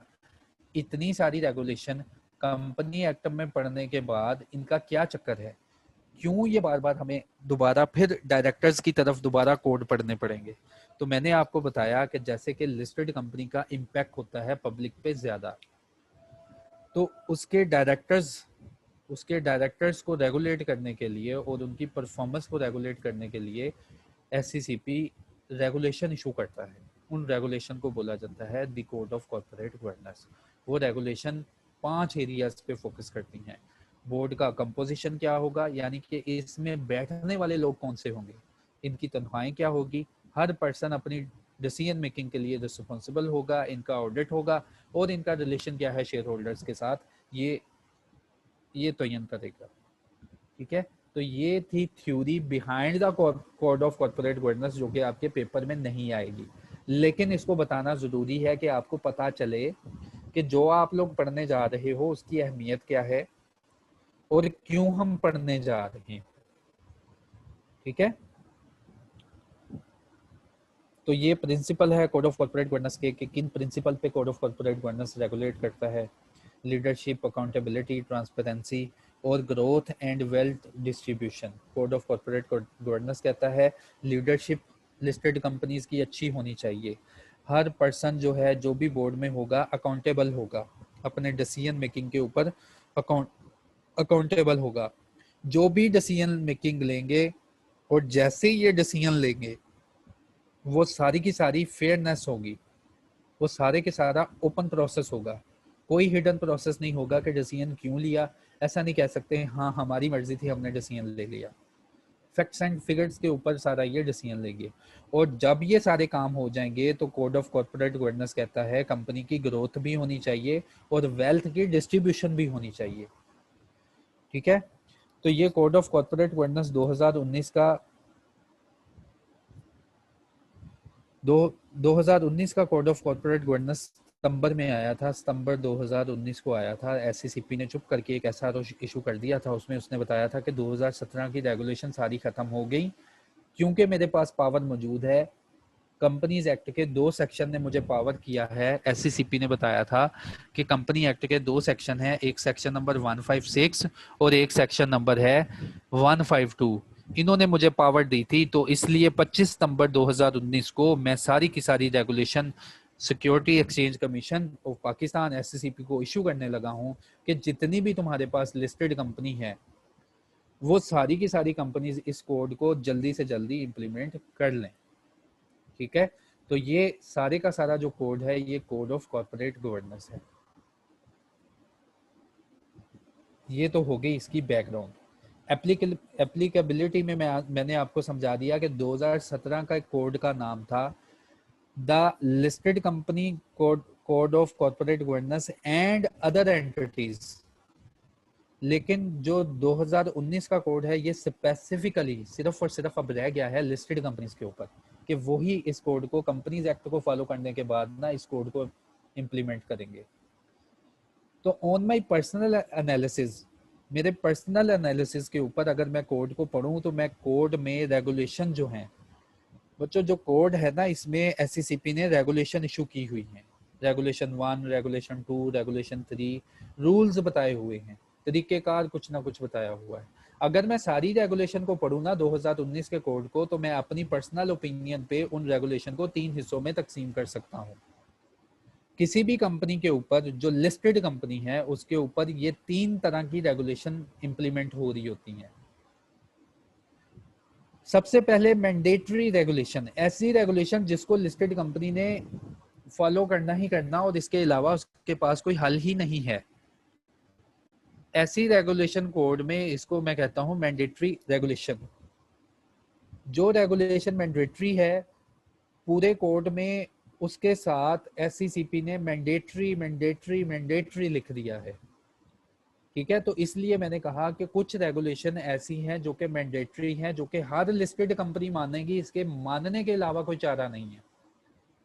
इतनी सारी रेगुलेशन कंपनी एक्ट में पढ़ने के बाद इनका क्या चक्कर है, क्यों ये बार बार हमें दोबारा फिर डायरेक्टर्स की तरफ दोबारा कोड पढ़ने पड़ेंगे। तो मैंने आपको बताया कि जैसे कि लिस्टेड कंपनी का इम्पैक्ट होता है पब्लिक पे ज्यादा, तो उसके डायरेक्टर्स को रेगुलेट करने के लिए और उनकी परफॉर्मेंस को रेगुलेट करने के लिए SCCP रेगुलेशन इशू करता है। उन रेगुलेशन को बोला जाता है the code of corporate governance. वो रेगुलेशन 5 एरियाज पे फोकस करती हैं। बोर्ड का कंपोजिशन क्या होगा, यानी कि इसमें बैठने वाले लोग कौन से होंगे, इनकी तनख्वाहें क्या होगी, हर पर्सन अपनी डिसीजन मेकिंग के लिए रिस्पॉन्सिबल होगा, इनका ऑडिट होगा, और इनका रिलेशन क्या है शेयर होल्डर्स के साथ, ये तयन करेगा। ठीक है, तो ये थी theory behind the code of corporate governance, जो कि आपके पेपर में नहीं आएगी, लेकिन इसको बताना जरूरी है कि आपको पता चले कि जो आप लोग पढ़ने जा रहे हो उसकी अहमियत क्या है और क्यों हम पढ़ने जा रहे हैं। ठीक है, तो ये प्रिंसिपल है कोड ऑफ कॉर्पोरेट गवर्नेंस के कि किन प्रिंसिपल पे code of corporate governance regulate करता है। लीडरशिप, अकाउंटेबिलिटी, ट्रांसपेरेंसी और growth and wealth distribution. Code of corporate governance कहता है लीडरशिप लिस्टेड कंपनीज की अच्छी होनी चाहिए, हर पर्सन जो है, जो भी बोर्ड में होगा, अकाउंटेबल होगा, अपने डिसीजन मेकिंग के ऊपर अकाउंटेबल होगा, जो भी डिसीजन मेकिंग लेंगे और जैसे ये डिसीजन लेंगे वो सारी की सारी फेयरनेस होगी, वो सारे के सारा ओपन प्रोसेस होगा, कोई हिडन प्रोसेस नहीं होगा कि डिसीजन क्यों लिया, ऐसा नहीं कह सकते हाँ हमारी मर्जी थी हमने डिसीजन ले लिया। फैक्ट्स एंड फिगर्स के ऊपर सारा ये डिसीजन लेंगे, और जब ये सारे काम हो जाएंगे तो कोड ऑफ कॉर्पोरेट गवर्नेंस कहता है कंपनी की ग्रोथ भी होनी चाहिए और वेल्थ की डिस्ट्रीब्यूशन भी होनी चाहिए। ठीक है, तो ये कोड ऑफ कॉर्पोरेट गवर्नेंस 2019 का 2019 का कोड ऑफ कॉर्पोरेट गवर्नेंस सितंबर में आया था, सितंबर 2019 को आया था। SCCP ने चुप करके एक ऐसा इशू कर दिया था, उसमें उसने बताया था कि 2017 की रेगुलेशन सारी खत्म हो गई, क्योंकि मेरे पास पावर मौजूद है। कंपनीज एक्ट के 2 सेक्शन ने मुझे पावर किया है। SCCP ने बताया था कि कंपनी एक्ट के 2 सेक्शन है, एक सेक्शन नंबर 156 और एक सेक्शन नंबर है 152। इन्होंने मुझे पावर दी थी, तो इसलिए 25 सितंबर 2019 को मैं सारी की सारी regulation security exchange commission of Pakistan SCCP को इशू करने लगा हूं कि जितनी भी तुम्हारे पास लिस्टेड कंपनी है वो सारी की सारी कंपनीज इस कोड को जल्दी से जल्दी इंप्लीमेंट कर लें। ठीक है, तो ये सारे का सारा जो कोड है ये कोड ऑफ कॉर्पोरेट गवर्नेंस है। ये तो हो गई इसकी बैकग्राउंड। एप्लीकेबिलिटी में मैंने आपको समझा दिया कि 2017 का कोड का नाम था the listed company code of corporate governance and other entities, लेकिन जो 2019 का कोड है ये स्पेसिफिकली सिर्फ और सिर्फ अब रह गया है लिस्टेड कंपनीज के ऊपर, कि वही इस कोड को कंपनीज एक्ट को फॉलो करने के बाद ना इस कोड को इम्प्लीमेंट करेंगे। तो ऑन माय पर्सनल एनालिसिस, मेरे पर्सनल एनालिसिस के ऊपर अगर मैं कोड को पढूं तो मैं कोड में रेगुलेशन जो हैं, बच्चों जो कोड है ना इसमें SCCP ने रेगुलेशन इशू की हुई है, रेगुलेशन 1, रेगुलेशन 2, रेगुलेशन 3, रूल्स बताए हुए हैं, तरीकेकार कुछ ना कुछ बताया हुआ है। अगर मैं सारी रेगुलेशन को पढूं ना 2019 के कोड को, तो मैं अपनी पर्सनल ओपिनियन पे उन रेगुलेशन को 3 हिस्सों में तकसीम कर सकता हूं। किसी भी कंपनी के ऊपर जो लिस्टेड कंपनी है उसके ऊपर ये 3 तरह की रेगुलेशन इंप्लीमेंट हो रही होती हैं। सबसे पहले मैंडेटरी रेगुलेशन, ऐसी रेगुलेशन जिसको लिस्टेड कंपनी ने फॉलो करना ही करना और इसके अलावा उसके पास कोई हल ही नहीं है। ऐसी रेगुलेशन कोड में इसको मैं कहता हूं मैंडेटरी रेगुलेशन। जो रेगुलेशन मैंडेटरी है पूरे कोड में, उसके साथ एससीसीपी ने मैंडेटरी मैंडेटरी मैंडेटरी लिख दिया है। ठीक है, तो इसलिए मैंने कहा कि कुछ रेगुलेशन ऐसी हैं जो कि मैंडेटरी हैं, जो कि हर लिस्टेड कंपनी मानेगी, इसके मानने के अलावा कोई चारा नहीं है।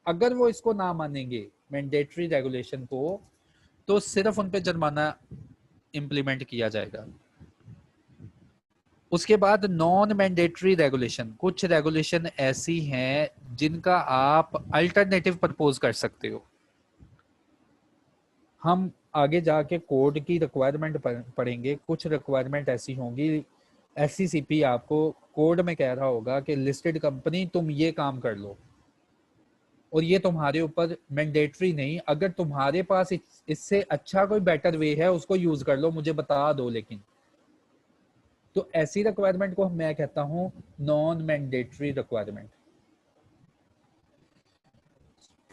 अगर वो इसको ना मानेंगे मैंडेटरी रेगुलेशन को, तो सिर्फ उन पे जुर्माना इंप्लीमेंट किया जाएगा। उसके बाद नॉन मैंडेटरी रेगुलेशन, कुछ रेगुलेशन ऐसी हैं जिनका आप अल्टरनेटिव प्रपोज कर सकते हो। हम आगे जाके कोड की रिक्वायरमेंट पढ़ेंगे, कुछ रिक्वायरमेंट ऐसी होंगी, एससीसीपी आपको कोड में कह रहा होगा कि लिस्टेड कंपनी तुम ये काम कर लो, और ये तुम्हारे ऊपर मैंडेटरी नहीं, अगर तुम्हारे पास इससे अच्छा कोई बेटर वे है उसको यूज कर लो, मुझे बता दो। लेकिन तो ऐसी रिक्वायरमेंट को मैं कहता हूं नॉन मैंडेटरी रिक्वायरमेंट।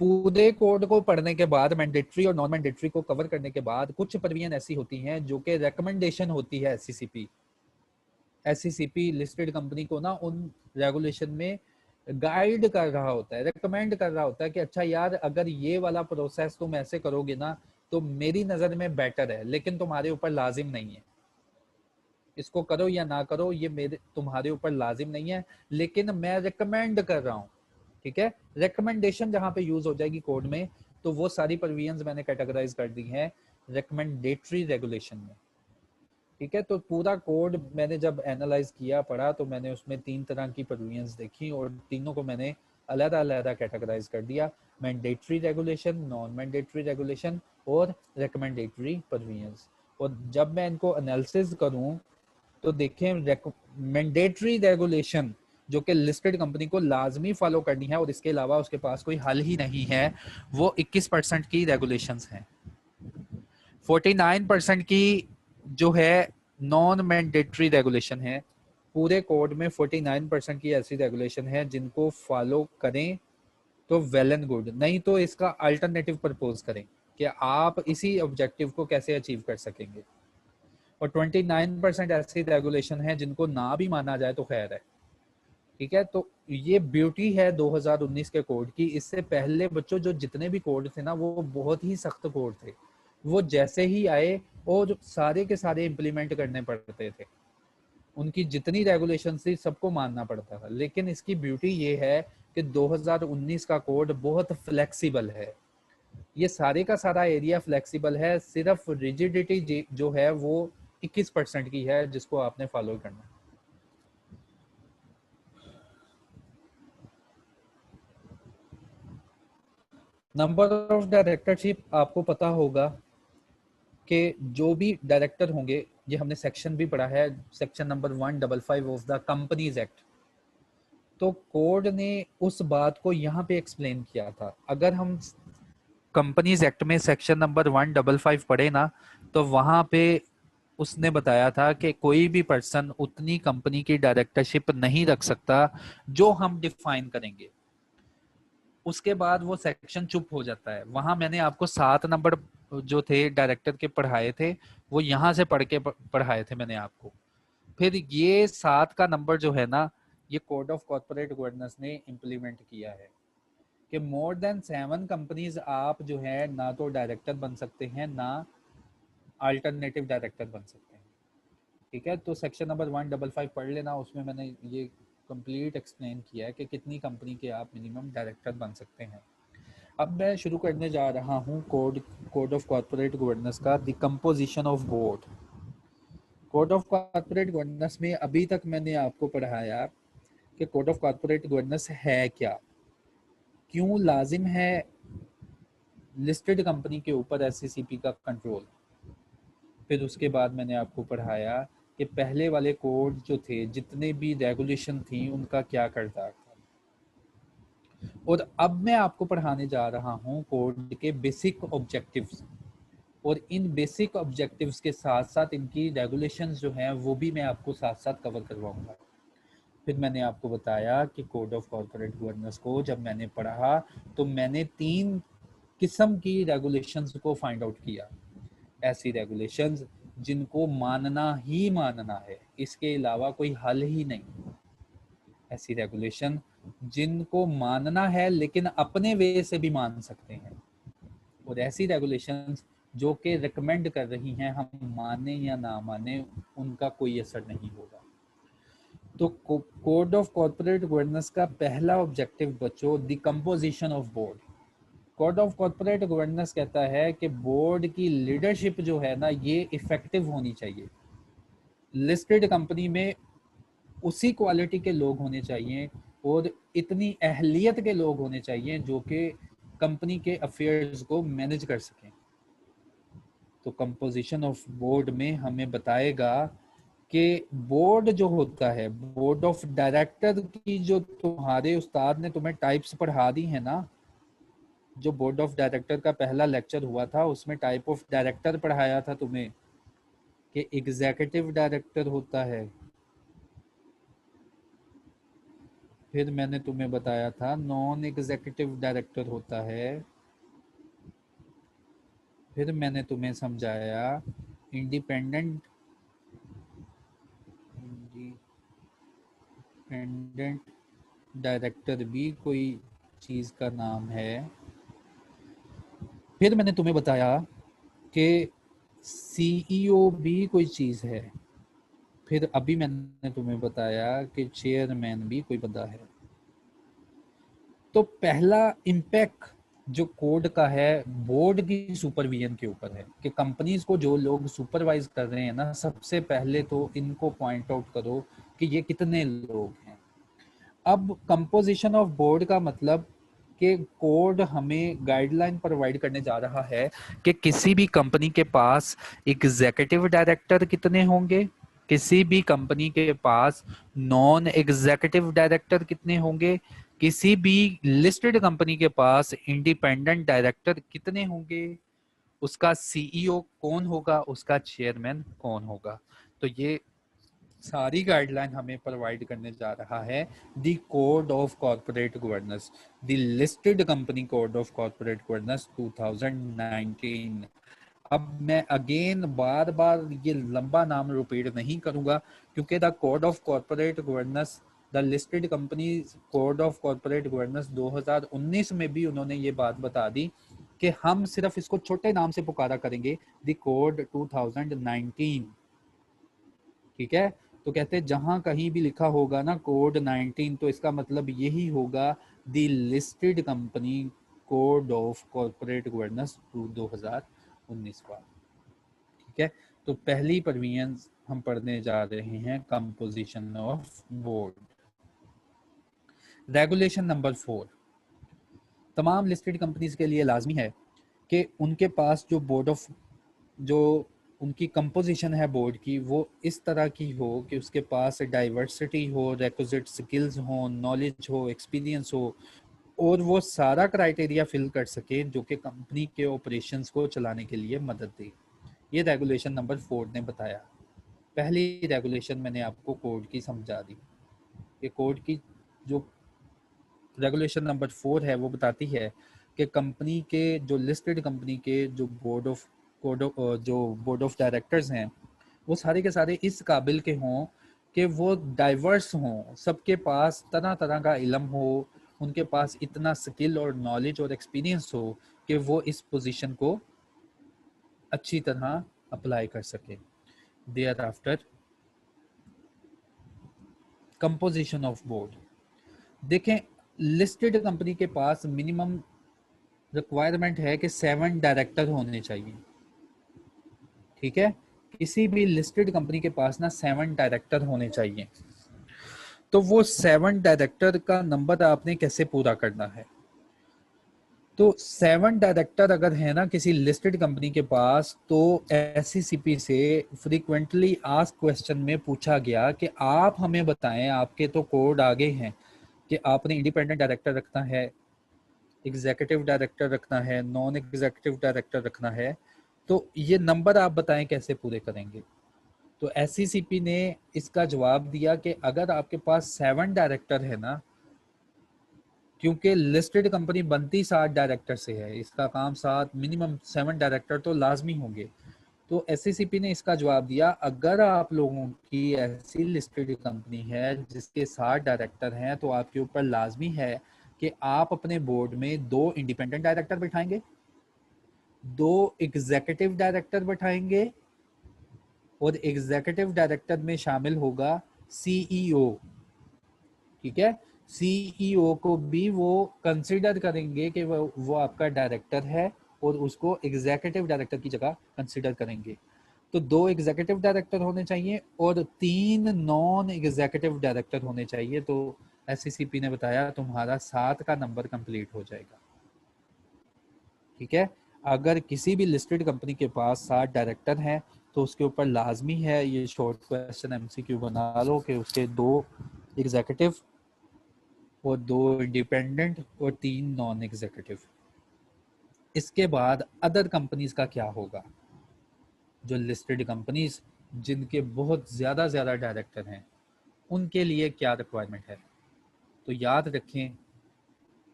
पूरे कोड को पढ़ने के बाद, मैंडेटरी और नॉन मैंडेटरी को कवर करने के बाद, कुछ प्रोविजन ऐसी होती हैं जो कि रेकमेंडेशन होती है एससीसीपी लिस्टेड कंपनी को ना उन रेगुलेशन में गाइड कर रहा होता है, रेकमेंड कर रहा होता है कि अच्छा यार, अगर ये वाला प्रोसेस तुम ऐसे करोगे ना तो मेरी नज़र में बेटर है, लेकिन तुम्हारे ऊपर लाजिम नहीं है, इसको करो या ना करो ये मेरे तुम्हारे ऊपर लाजिम नहीं है, लेकिन मैं रिकमेंड कर रहा हूँ। ठीक है, रिकमेंडेशन जहां पे यूज हो जाएगी कोड में, तो वो सारी प्रोविजंस मैंने कैटेगराइज कर दी हैं रिकमेंडेटरी रेगुलेशन में। ठीक है, तो पूरा कोड मैंने जब एनालाइज किया, पढ़ा, तो मैंने उसमें 3 तरह की प्रोविजंस देखी और तीनों को मैंने अलग अलग कैटेगराइज कर दिया, mandatory regulation, non mandatory regulation और रिकमेंडेटरी प्रोविजंस। और जब मैं इनको एनालिसिस करूं तो देखें, मैंडेटरी रेगुलेशन जो कि लिस्टेड कंपनी को लाजमी फॉलो करनी है और इसके अलावा उसके पास कोई हल ही नहीं है, वो 21% की रेगुलेशंस हैं। 49% की जो है नॉन मैंडेटरी रेगुलेशन है। पूरे कोड में 49% की ऐसी रेगुलेशन है जिनको फॉलो करें तो वेल एंड गुड, नहीं तो इसका अल्टरनेटिव प्रपोज करें कि आप इसी ऑब्जेक्टिव को कैसे अचीव कर सकेंगे। और 29% ऐसी रेगुलेशन है जिनको ना भी माना जाए तो खैर है। ठीक है, तो ये ब्यूटी है 2019 के कोड की। इससे पहले बच्चों जो जितने भी कोड थे ना वो बहुत ही सख्त कोड थे, वो जैसे ही आए और सारे के सारे इम्प्लीमेंट करने पड़ते थे, उनकी जितनी रेगुलेशन थी सबको मानना पड़ता था। लेकिन इसकी ब्यूटी ये है कि 2019 का कोड बहुत फ्लेक्सिबल है, ये सारे का सारा एरिया फ्लेक्सिबल है, सिर्फ रिजिडिटी जो है वो 21% की है जिसको आपने फॉलो करना है। नंबर ऑफ डायरेक्टरशिप आपको पता होगा कि जो भी डायरेक्टर होंगे, ये हमने सेक्शन भी पढ़ा है, section number 155 of the companies act. तो कोड ने उस बात को यहाँ पे एक्सप्लेन किया था। अगर हम कंपनीज एक्ट में सेक्शन नंबर 155 पढ़े ना, तो वहां पे उसने बताया था कि कोई भी पर्सन उतनी कंपनी की डायरेक्टरशिप नहीं रख सकता जो हम डिफाइन करेंगे। उसके बाद वो सेक्शन चुप हो जाता है। वहां मैंने आपको 7 नंबर जो थे डायरेक्टर के पढ़ाए थे, वो यहाँ से पढ़ के पढ़ाए थे मैंने आपको। फिर ये 7 का नंबर जो है ना, ये कोड ऑफ कॉर्पोरेट गवर्नेंस ने इम्प्लीमेंट किया है कि मोर देन 7 कंपनीज आप जो है ना तो डायरेक्टर बन सकते हैं ना अल्टरनेटिव डायरेक्टर बन सकते हैं। ठीक है, तो सेक्शन नंबर 155 पढ़ लेना, उसमें मैंने ये कंप्लीट एक्सप्लेन किया है कि कितनी कंपनी के आप मिनिमम डायरेक्टर बन सकते हैं। अब मैं शुरू करने जा रहा हूँ कोड ऑफ कॉर्पोरेट गवर्नेंस का, the composition of board. Code of corporate governance में अभी तक मैंने आपको पढ़ाया कि कोड ऑफ कॉर्पोरेट गवर्नेंस है क्या, क्यों लाजिम है लिस्टेड कंपनी के ऊपर एससीसीपी का कंट्रोल। फिर उसके बाद मैंने आपको पढ़ाया कि पहले वाले कोड जो थे, जितने भी रेगुलेशन थी, उनका क्या किरदार था। और अब मैं आपको पढ़ाने जा रहा हूँ कोड के बेसिक ऑब्जेक्टिव्स, और इन बेसिक ऑब्जेक्टिव्स के साथ साथ इनकी रेगुलेशंस जो हैं वो भी मैं आपको साथ साथ कवर करवाऊंगा। फिर मैंने आपको बताया कि कोड ऑफ कॉर्पोरेट गवर्नेंस को जब मैंने पढ़ा तो मैंने 3 किस्म की रेगुलेशंस को फाइंड आउट किया। ऐसी रेगुलेशंस जिनको मानना ही मानना है, इसके अलावा कोई हल ही नहीं। ऐसी रेगुलेशन जिनको मानना है लेकिन अपने वे से भी मान सकते हैं, और ऐसी रेगुलेशंस जो कि रिकमेंड कर रही हैं हम माने या ना माने उनका कोई असर नहीं होगा। तो कोड ऑफ कॉर्पोरेट गवर्नेंस का पहला ऑब्जेक्टिव बच्चों, the composition of board. Code of corporate governance कहता है कि बोर्ड की लीडरशिप जो है ना ये इफेक्टिव होनी चाहिए। लिस्टेड कंपनी में उसी क्वालिटी के लोग होने चाहिए और इतनी अहलियत के लोग होने चाहिए जो कि कंपनी के अफेयर्स को मैनेज कर सकें। तो कंपोजिशन ऑफ बोर्ड में हमें बताएगा कि बोर्ड जो होता है, बोर्ड ऑफ डायरेक्टर की जो तुम्हारे उस्ताद ने तुम्हें टाइप्स पढ़ा दी है ना, जो बोर्ड ऑफ डायरेक्टर का पहला लेक्चर हुआ था उसमें टाइप ऑफ डायरेक्टर पढ़ाया था तुम्हें कि एग्जीक्यूटिव डायरेक्टर होता है, फिर मैंने तुम्हें बताया था नॉन एग्जीक्यूटिव डायरेक्टर होता है, फिर मैंने तुम्हें समझाया इंडिपेंडेंट डायरेक्टर भी कोई चीज़ का नाम है, फिर मैंने तुम्हें बताया कि सीईओ भी कोई चीज़ है, फिर अभी मैंने तुम्हें बताया कि चेयरमैन भी कोई बंदा है। तो पहला इम्पैक्ट जो कोड का है बोर्ड की सुपरविजन के ऊपर है कि कंपनीज को जो लोग सुपरवाइज कर रहे हैं ना, सबसे पहले तो इनको पॉइंट आउट करो कि ये कितने लोग हैं। अब कंपोजिशन ऑफ बोर्ड का मतलब कि कोड हमें गाइडलाइन प्रोवाइड करने जा रहा है कि किसी भी कंपनी के पास एग्जीक्यूटिव डायरेक्टर कितने होंगे, किसी भी कंपनी के पास नॉन एग्जीक्यूटिव डायरेक्टर कितने होंगे, किसी भी लिस्टेड कंपनी के पास इंडिपेंडेंट डायरेक्टर कितने होंगे, उसका सीईओ कौन होगा, उसका चेयरमैन कौन होगा। तो ये सारी गाइडलाइन हमें प्रोवाइड करने जा रहा है the code of corporate governance, the listed company code of corporate governance 2019। अब मैं अगेन बार बार ये लंबा नाम रिपीट नहीं करूंगा क्योंकि the code of corporate governance, the listed company code of corporate governance 2019 में भी उन्होंने ये बात बता दी कि हम सिर्फ इसको छोटे नाम से पुकारा करेंगे द कोड 2019। ठीक है, तो कहते हैं जहां कहीं भी लिखा होगा ना कोड 19 तो इसका मतलब यही होगा the listed company code of corporate governance 2019 का। ठीक है, तो पहली प्रोविजंस हम पढ़ने जा रहे हैं composition of board. Regulation number 4, तमाम लिस्टेड कंपनीज के लिए लाजमी है कि उनके पास जो बोर्ड ऑफ, जो उनकी कंपोजिशन है बोर्ड की, वो इस तरह की हो कि उसके पास डाइवर्सिटी हो, रिक्विजिट स्किल्स हो, नॉलेज हो, एक्सपीरियंस हो, और वो सारा क्राइटेरिया फिल कर सके जो कि कंपनी के ऑपरेशंस को चलाने के लिए मदद दे। ये रेगुलेशन नंबर 4 ने बताया। पहली रेगुलेशन मैंने आपको कोड की समझा दी। ये कोड की जो रेगुलेशन नंबर 4 है वो बताती है कि कंपनी के जो लिस्टेड कंपनी के जो बोर्ड ऑफ डायरेक्टर्स हैं वो सारे के सारे इस काबिल के हों कि वो डाइवर्स हों, सबके पास तरह तरह का इल्म हो, उनके पास इतना स्किल और नॉलेज और एक्सपीरियंस हो कि वो इस पोजीशन को अच्छी तरह अप्लाई कर सके। Thereafter composition of board, देखें लिस्टेड कंपनी के पास मिनिमम रिक्वायरमेंट है कि 7 डायरेक्टर होने चाहिए। ठीक है, किसी भी लिस्टेड कंपनी के पास ना 7 डायरेक्टर होने चाहिए। तो वो 7 डायरेक्टर का नंबर आपने कैसे पूरा करना है? तो 7 डायरेक्टर अगर है ना किसी लिस्टेड कंपनी के पास, तो एससीसीपी से फ्रीक्वेंटली आस्क क्वेश्चन में पूछा गया कि आप हमें बताएं, आपके तो कोड आगे हैं कि आपने इंडिपेंडेंट डायरेक्टर रखना है, एग्जीक्यूटिव डायरेक्टर रखना है, नॉन एग्जीक्यूटिव डायरेक्टर रखना है, तो ये नंबर आप बताएं कैसे पूरे करेंगे। तो एससीसीपी ने इसका जवाब दिया कि अगर आपके पास 7 डायरेक्टर है ना, क्योंकि लिस्टेड कंपनी बनती 7 डायरेक्टर से है, इसका काम 7 मिनिमम 7 डायरेक्टर तो लाजमी होंगे, तो एससीसीपी ने इसका जवाब दिया, अगर आप लोगों की ऐसी लिस्टेड कंपनी है जिसके 7 डायरेक्टर हैं तो आपके ऊपर लाजमी है कि आप अपने बोर्ड में 2 इंडिपेंडेंट डायरेक्टर बिठाएंगे, 2 एग्जीक्यूटिव डायरेक्टर बिठाएंगे, और एग्जीक्यूटिव डायरेक्टर में शामिल होगा सीईओ। ठीक है, सीईओ को भी वो कंसिडर करेंगे कि वो आपका डायरेक्टर है और उसको एग्जीक्यूटिव डायरेक्टर की जगह कंसिडर करेंगे। तो 2 एग्जीक्यूटिव डायरेक्टर होने चाहिए और 3 नॉन एग्जीक्यूटिव डायरेक्टर होने चाहिए। तो एससीसीपी ने बताया तुम्हारा 7 का नंबर कंप्लीट हो जाएगा। ठीक है, अगर किसी भी लिस्टेड कंपनी के पास 7 डायरेक्टर हैं तो उसके ऊपर लाजमी है, ये शॉर्ट क्वेश्चन एमसीक्यू बना लो, कि उसके 2 एग्जीक्यूटिव और 2 इंडिपेंडेंट और 3 नॉन एग्जीक्यूटिव। इसके बाद अदर कंपनीज का क्या होगा? जो लिस्टेड कंपनीज जिनके बहुत ज़्यादा डायरेक्टर हैं उनके लिए क्या रिक्वायरमेंट है? तो याद रखें,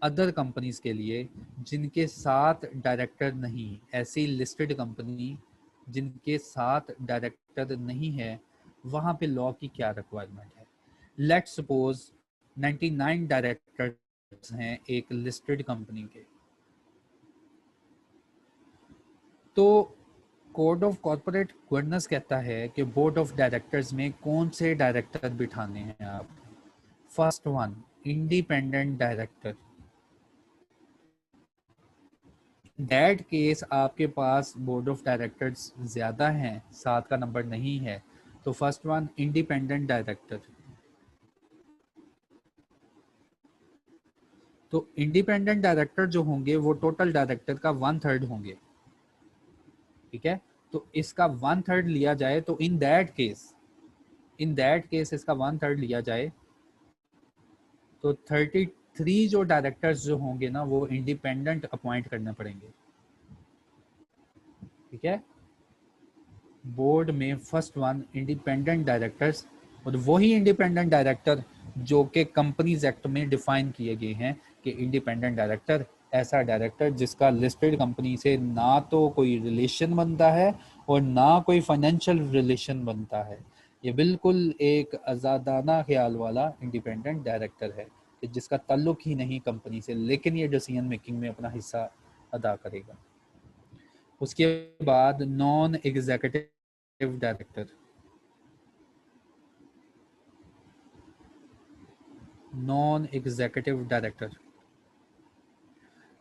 अदर कंपनीज के लिए जिनके 7 डायरेक्टर नहीं, ऐसी लिस्टेड कंपनी जिनके 7 डायरेक्टर नहीं है, वहाँ पे लॉ की क्या रिक्वायरमेंट है? लेट्स सपोज 99 डायरेक्टर्स हैं एक लिस्टेड कंपनी के, तो कोड ऑफ कॉर्पोरेट गवर्नेंस कहता है कि बोर्ड ऑफ डायरेक्टर्स में कौन से डायरेक्टर बिठाने हैं आप? First one, independent director. That case आपके पास बोर्ड ऑफ डायरेक्टर्स ज़्यादा हैं, 7 का नंबर नहीं है, तो फर्स्ट वन इंडिपेंडेंट डायरेक्टर। तो इंडिपेंडेंट डायरेक्टर जो होंगे वो टोटल डायरेक्टर का 1/3 होंगे। ठीक है, तो इसका 1/3 लिया जाए तो इन दैट केस इसका 1/3 लिया जाए तो 33 जो डायरेक्टर्स जो होंगे ना वो इंडिपेंडेंट अपॉइंट करने पड़ेंगे। ठीक है, बोर्ड में फर्स्ट वन इंडिपेंडेंट डायरेक्टर्स, और वही इंडिपेंडेंट डायरेक्टर जो कि कंपनीज एक्ट में डिफाइन किए गए हैं कि इंडिपेंडेंट डायरेक्टर ऐसा डायरेक्टर जिसका लिस्टेड कंपनी से ना तो कोई रिलेशन बनता है और ना कोई फाइनेंशियल रिलेशन बनता है। ये बिल्कुल एक आज़ादाना ख्याल वाला इंडिपेंडेंट डायरेक्टर है कि जिसका ताल्लुक ही नहीं कंपनी से, लेकिन ये डिसीजन मेकिंग में अपना हिस्सा अदा करेगा। उसके बाद non executive director, non executive director,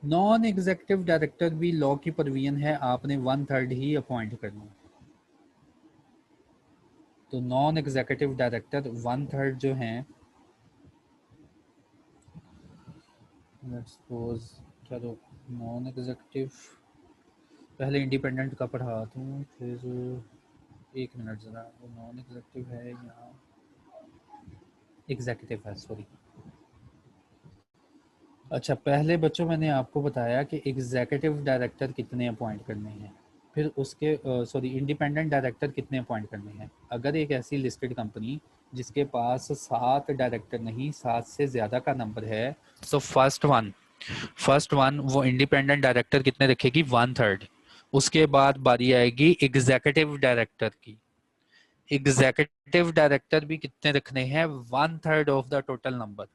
non executive director भी लॉ की प्रोविजन है, आपने 1/3 ही अपॉइंट करना है। तो नॉन एग्जीक्यूटिव डायरेक्टर 1/3 जो हैं, लेट्स सपोज, चलो नॉन एग्जीक्यूटिव, पहले इंडिपेंडेंट का पढ़ा दूँ फिर, एक मिनट ज़रा, वो नॉन एग्जीक्यूटिव है यहाँ, एग्जीक्यूटिव है, सॉरी। अच्छा, पहले बच्चों मैंने आपको बताया कि एग्जीक्यूटिव डायरेक्टर कितने अपॉइंट करने हैं, फिर उसके सॉरी इंडिपेंडेंट डायरेक्टर कितने अपॉइंट करने हैं। अगर एक ऐसी लिस्टेड कंपनी जिसके पास 7 डायरेक्टर नहीं 7 से ज़्यादा का नंबर है, तो फर्स्ट वन वो इंडिपेंडेंट डायरेक्टर कितने रखेगी? 1/3। उसके बाद बारी आएगी एग्जीक्यूटिव डायरेक्टर की। एग्जीक्यूटिव डायरेक्टर भी कितने रखने हैं? 1/3 ऑफ द टोटल नंबर।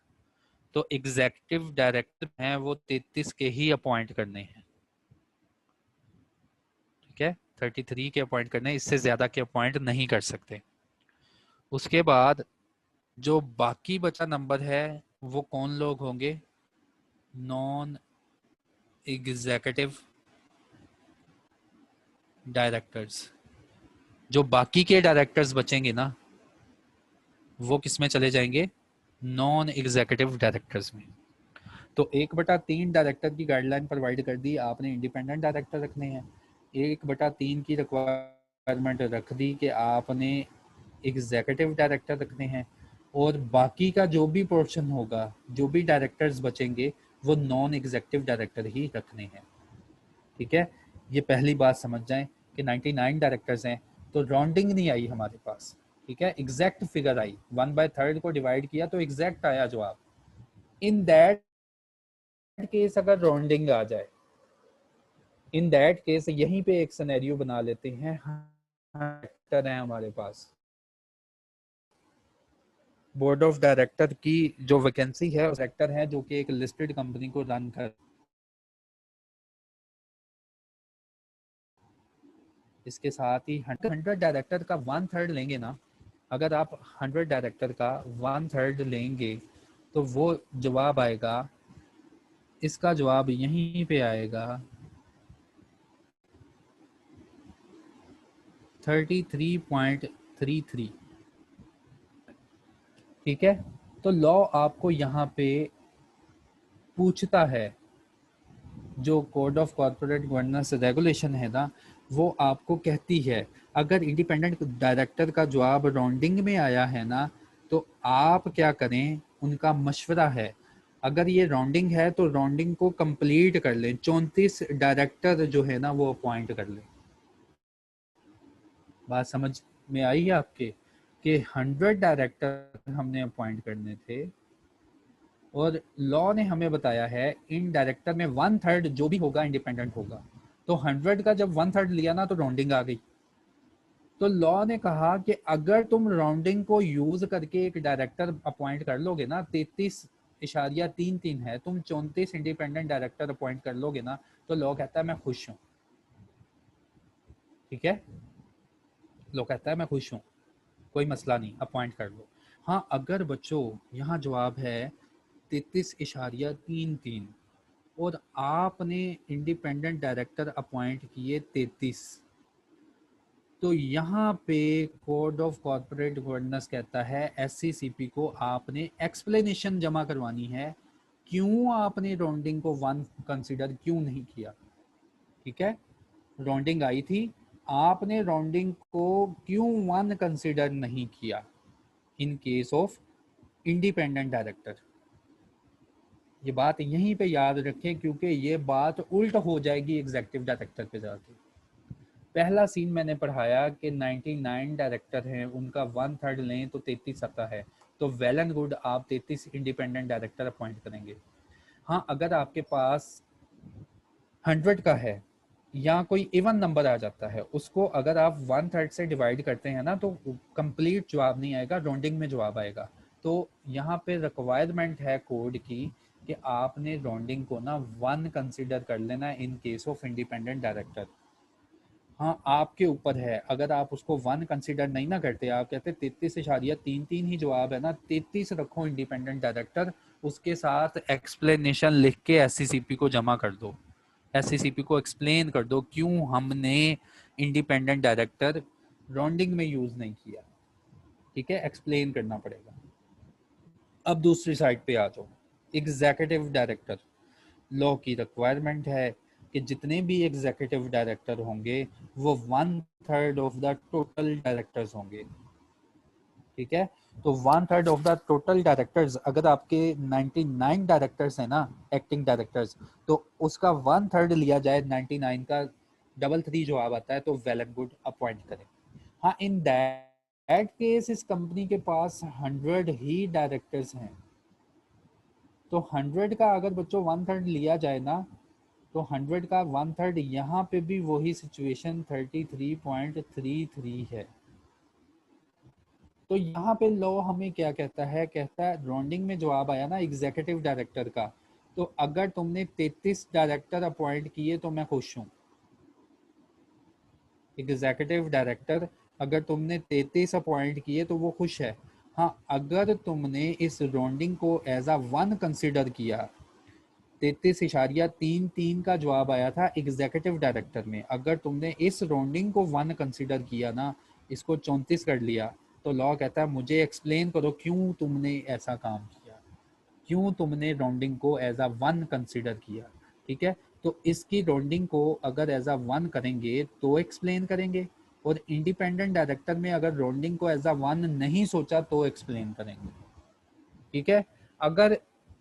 तो एग्जीक्यूटिव डायरेक्टर हैं वो 33 के ही अपॉइंट करने हैं। ठीक है, 33 के अपॉइंट करने, इससे ज्यादा के अपॉइंट नहीं कर सकते। उसके बाद जो बाकी बचा नंबर है वो कौन लोग होंगे? Non executive directors. जो बाकी के डायरेक्टर्स बचेंगे ना वो किस में चले जाएंगे? नॉन एग्जीक्यूटिव डायरेक्टर्स में। तो 1/3 डायरेक्टर की गाइडलाइन प्रोवाइड कर दी, आपने इंडिपेंडेंट डायरेक्टर रखने हैं। 1/3 की रिक्वायरमेंट रख दी कि आपने एग्जीक्यूटिव डायरेक्टर रखने हैं, और बाकी का जो भी पोर्शन होगा, जो भी डायरेक्टर्स बचेंगे वो नॉन एग्जीक्यूटिव डायरेक्टर ही रखने हैं। ठीक है, ये पहली बात समझ जाएं कि 99 डायरेक्टर्स हैं तो राउंडिंग नहीं आई हमारे पास। ठीक है, एग्जैक्ट फिगर आई, 1/3 को डिवाइड किया तो एग्जैक्ट आया जवाब। इन दैट केस अगर राउंडिंग आ जाए, इन दैट केस यहीं पे एक सिनेरियो बना लेते हैं, डायरेक्टर हैं हमारे पास, बोर्ड ऑफ डायरेक्टर की जो वैकेंसी है, डायरेक्टर है जो कि एक लिस्टेड कंपनी को रन कर, इसके साथ ही 100 डायरेक्टर का 1/3 लेंगे ना, अगर आप 100 डायरेक्टर का 1/3 लेंगे तो वो जवाब आएगा, इसका जवाब यहीं पे आएगा 33.33। ठीक है, तो लॉ आपको यहाँ पे पूछता है, जो code of corporate governance regulation है ना, वो आपको कहती है अगर इंडिपेंडेंट डायरेक्टर का जवाब राउंडिंग में आया है ना, तो आप क्या करें, उनका मशवरा है, अगर ये राउंडिंग है तो राउंडिंग को कंप्लीट कर लें, 34 डायरेक्टर जो है ना वो अपॉइंट कर लें। बात समझ में आई है आपके, कि 100 डायरेक्टर हमने अपॉइंट करने थे, और लॉ ने हमें बताया है इन डायरेक्टर में 1/3 जो भी होगा इंडिपेंडेंट होगा, तो 100 का जब 1/3 लिया ना तो राउंडिंग आ गई। तो लॉ ने कहा कि अगर तुम राउंडिंग को यूज करके एक डायरेक्टर अपॉइंट कर लोगे ना, 33.33 है, तुम 34 इंडिपेंडेंट डायरेक्टर अपॉइंट कर लोगे ना, तो लॉ कहता है मैं खुश हूँ। ठीक है, लॉ कहता है मैं खुश हूँ, कोई मसला नहीं, अपॉइंट कर लो। हाँ, अगर बच्चों यहाँ जवाब है 33.33 और आपने इंडिपेंडेंट डायरेक्टर अपॉइंट किए 33, तो यहाँ पे कोड ऑफ कॉर्पोरेट गवर्नेंस कहता है एससीसीपी को आपने एक्सप्लेनेशन जमा करवानी है, क्यों आपने राउंडिंग को 1 कंसीडर क्यों नहीं किया। ठीक है, राउंडिंग आई थी, आपने राउंडिंग को क्यों 1 कंसीडर नहीं किया in case of independent director. ये बात यहीं पे याद रखें, क्योंकि ये बात उल्ट हो जाएगी एग्जीक्यूटिव डायरेक्टर पे जाके। पहला सीन मैंने पढ़ाया कि 99 डायरेक्टर हैं, उनका 1/3 लें तो 33 आता है, तो वेल एंड गुड, आप 33 इंडिपेंडेंट डायरेक्टर अपॉइंट करेंगे। हाँ, अगर आपके पास 100 का है या कोई इवन नंबर आ जाता है, उसको अगर आप 1/3 से डिवाइड करते हैं ना, तो कंप्लीट जवाब नहीं आएगा, राउंडिंग में जवाब आएगा। तो यहाँ पे रिक्वायरमेंट है कोड की कि आपने राउंडिंग को ना 1 कंसिडर कर लेना in case of independent director. हाँ, आपके ऊपर है, अगर आप उसको 1 कंसिडर नहीं ना करते, आप कहते 33.33 ही जवाब है ना, 33 रखो इंडिपेंडेंट डायरेक्टर, उसके साथ एक्सप्लेनेशन लिख के एससीसीपी को जमा कर दो, एससीसीपी को एक्सप्लेन कर दो क्यों हमने इंडिपेंडेंट डायरेक्टर राउंडिंग में यूज नहीं किया। ठीक है, एक्सप्लेन करना पड़ेगा। अब दूसरी साइड पे आ जाओ, एग्जीक्यूटिव डायरेक्टर। लॉ की रिक्वायरमेंट है कि जितने भी एग्जीक्यूटिव डायरेक्टर होंगे वो 1/3 ऑफ द टोटल डायरेक्टर्स होंगे। ठीक है, तो 1/3 ऑफ द टोटल डायरेक्टर्स, अगर आपके 99 डायरेक्टर्स हैं ना एक्टिंग डायरेक्टर्स, तो उसका 1/3 लिया जाए 99 का, 33 जो आप आता है, तो वेल एंड गुड, अपॉइंट करें। हाँ, इन दैट केस इस कंपनी के पास 100 ही डायरेक्टर्स हैं, तो 100 का अगर बच्चों 1/3 लिया जाए ना, तो 100 का 1/3, यहाँ पे भी वही सिचुएशन 33.33 है। तो यहाँ पे लॉ हमें क्या कहता है, कहता है राउंडिंग में जवाब आया ना एग्जीक्यूटिव डायरेक्टर का, तो अगर तुमने 33 डायरेक्टर अपॉइंट किए तो मैं खुश हूँ। एग्जीक्यूटिव डायरेक्टर अगर तुमने 33 अपॉइंट किए तो वो खुश है। हाँ, अगर तुमने इस राउंडिंग को एज अ 1 कंसिडर किया, 33.33 का जवाब आया था एग्जीक्यूटिव डायरेक्टर में, अगर तुमने इस राउंडिंग को 1 कंसिडर किया ना, इसको 34 कर लिया, तो लॉ कहता है मुझे एक्सप्लेन करो क्यों तुमने ऐसा काम किया, क्यों तुमने राउंडिंग को एज अ 1 कंसिडर किया। ठीक है, तो इसकी राउंडिंग को अगर एज अ 1 करेंगे तो एक्सप्लेन करेंगे, और इंडिपेंडेंट डायरेक्टर में अगर राउंडिंग को एज अ 1 नहीं सोचा तो एक्सप्लेन करेंगे। ठीक है, अगर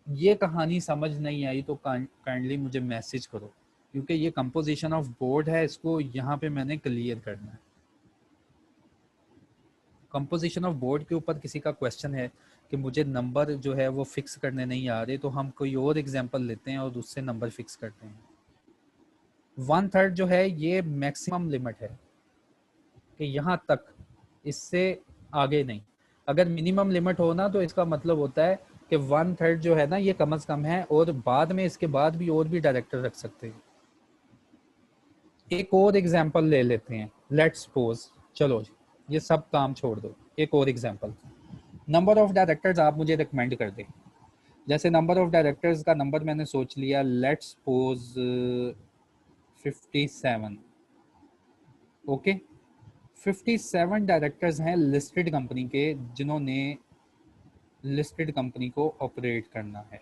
ये कहानी समझ नहीं आई तो काइंडली मुझे मैसेज करो, क्योंकि ये कंपोजिशन ऑफ बोर्ड है, इसको यहाँ पे मैंने क्लियर करना है। कंपोजिशन ऑफ बोर्ड के ऊपर किसी का क्वेश्चन है कि मुझे नंबर जो है वो फिक्स करने नहीं आ रहे, तो हम कोई और एग्जांपल लेते हैं और उससे नंबर फिक्स करते हैं। 1/3 जो है ये मैक्सिमम लिमिट है कि यहाँ तक, इससे आगे नहीं। अगर मिनिमम लिमिट हो ना तो इसका मतलब होता है कि 1/3 जो है ना ये कम से कम है, और बाद में इसके बाद भी और भी डायरेक्टर रख सकते हैं। एक और एग्जांपल ले लेते हैं, लेट्स सपोज, चलो ये सब काम छोड़ दो, एक और एग्जांपल, नंबर ऑफ डायरेक्टर्स आप मुझे रिकमेंड कर दें। जैसे नंबर ऑफ डायरेक्टर्स का नंबर मैंने सोच लिया, लेट्स सपोज 57। ओके, 57 डायरेक्टर्स हैं लिस्टेड कंपनी के, जिन्होंने लिस्टेड कंपनी को ऑपरेट करना है।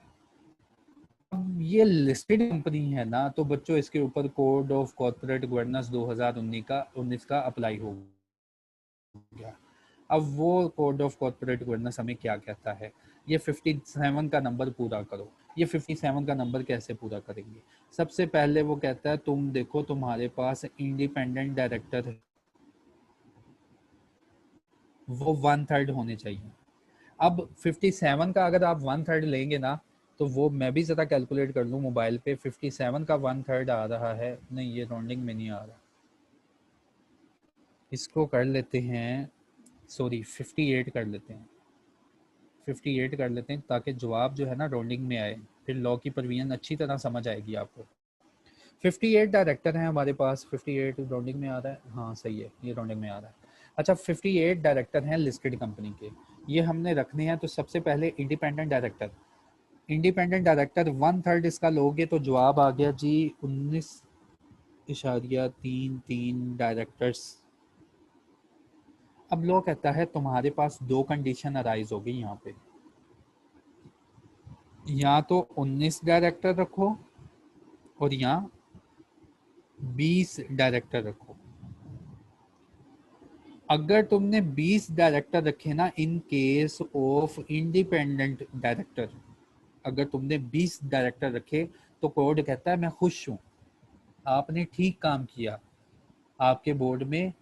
अब ये लिस्टेड कंपनी है ना, तो बच्चों इसके ऊपर कोड ऑफ कॉर्पोरेट गवर्नेंस 2019 का अप्लाई हो गया। अब वो कोड ऑफ कॉर्पोरेट गवर्नेंस हमें क्या कहता है, ये 57 का नंबर पूरा करो। ये 57 का नंबर कैसे पूरा करेंगे? सबसे पहले वो कहता है तुम देखो तुम्हारे पास इंडिपेंडेंट डायरेक्टर है, वो 1/3 होने चाहिए। अब 57 का अगर आप 1/3 लेंगे ना, तो वो मैं भी ज़रा कैलकुलेट कर लूँ मोबाइल पे, 57 का 1/3 आ रहा है, नहीं ये राउंडिंग में नहीं आ रहा, इसको कर लेते हैं, सॉरी 58 कर लेते हैं, 58 कर लेते हैं ताकि जवाब जो है ना राउंडिंग में आए, फिर लॉ की प्रोविजन अच्छी तरह समझ आएगी आपको। 58 डायरेक्टर हैं हमारे पास, 58 राउंडिंग में आ रहा है, हाँ सही है, ये राउंडिंग में आ रहा है। अच्छा 58 डायरेक्टर हैं लिस्टेड कंपनी के, ये हमने रखने हैं। तो सबसे पहले इंडिपेंडेंट डायरेक्टर, इंडिपेंडेंट डायरेक्टर 1/3 इसका लोगे तो जवाब आ गया जी 19.33 डायरेक्टर्स। अब लो कहता है तुम्हारे पास दो कंडीशन अराइज होगी यहाँ पे, या तो 19 डायरेक्टर रखो और यहाँ 20 डायरेक्टर रखो। अगर तुमने 20 डायरेक्टर रखे ना in case of independent director, अगर तुमने 20 डायरेक्टर रखे तो कोड कहता है मैं खुश हूं, आपने ठीक काम किया, आपके बोर्ड में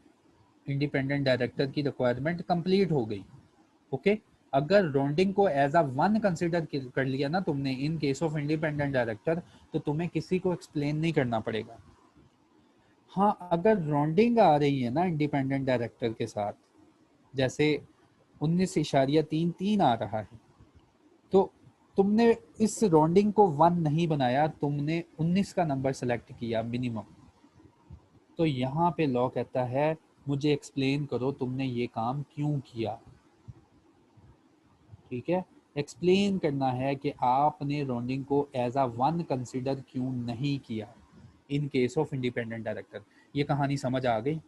इंडिपेंडेंट डायरेक्टर की रिक्वायरमेंट कंप्लीट हो गई। ओके, अगर राउंडिंग को एज अ 1 कंसिडर कर लिया ना तुमने in case of independent director, तो तुम्हें किसी को एक्सप्लेन नहीं करना पड़ेगा। हाँ, अगर राउंडिंग आ रही है ना इंडिपेंडेंट डायरेक्टर के साथ, जैसे 19.33 आ रहा है, तो तुमने इस राउंडिंग को 1 नहीं बनाया, तुमने 19 का नंबर सेलेक्ट किया मिनिमम, तो यहाँ पे लॉ कहता है मुझे एक्सप्लेन करो तुमने ये काम क्यों किया। ठीक है, एक्सप्लेन करना है कि आपने राउंडिंग को एज अ 1 कंसिडर क्यों नहीं किया in case of independent director. ये कहानी समझ आ गई?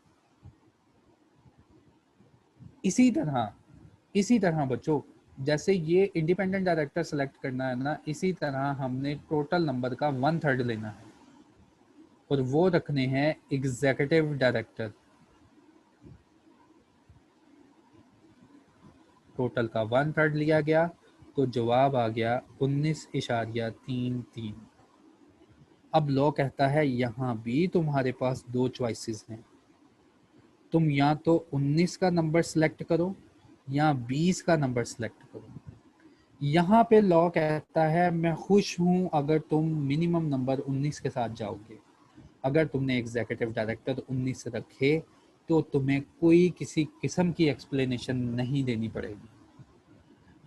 इसी तरह बच्चों, जैसे ये इंडिपेंडेंट डायरेक्टर सेलेक्ट करना है ना, इसी तरह हमने टोटल नंबर का 1/3 लेना है और वो रखने हैं एग्जीक्यूटिव डायरेक्टर। टोटल का 1/3 लिया गया तो जवाब आ गया 19.33। अब लॉ कहता है यहाँ भी तुम्हारे पास दो चॉइसेस हैं, तुम या तो 19 का नंबर सेलेक्ट करो या 20 का नंबर सेलेक्ट करो। यहाँ पे लॉ कहता है मैं खुश हूँ अगर तुम मिनिमम नंबर 19 के साथ जाओगे। अगर तुमने एग्जीक्यूटिव डायरेक्टर 19 रखे तो तुम्हें कोई किसी किस्म की एक्सप्लेनेशन नहीं देनी पड़ेगी।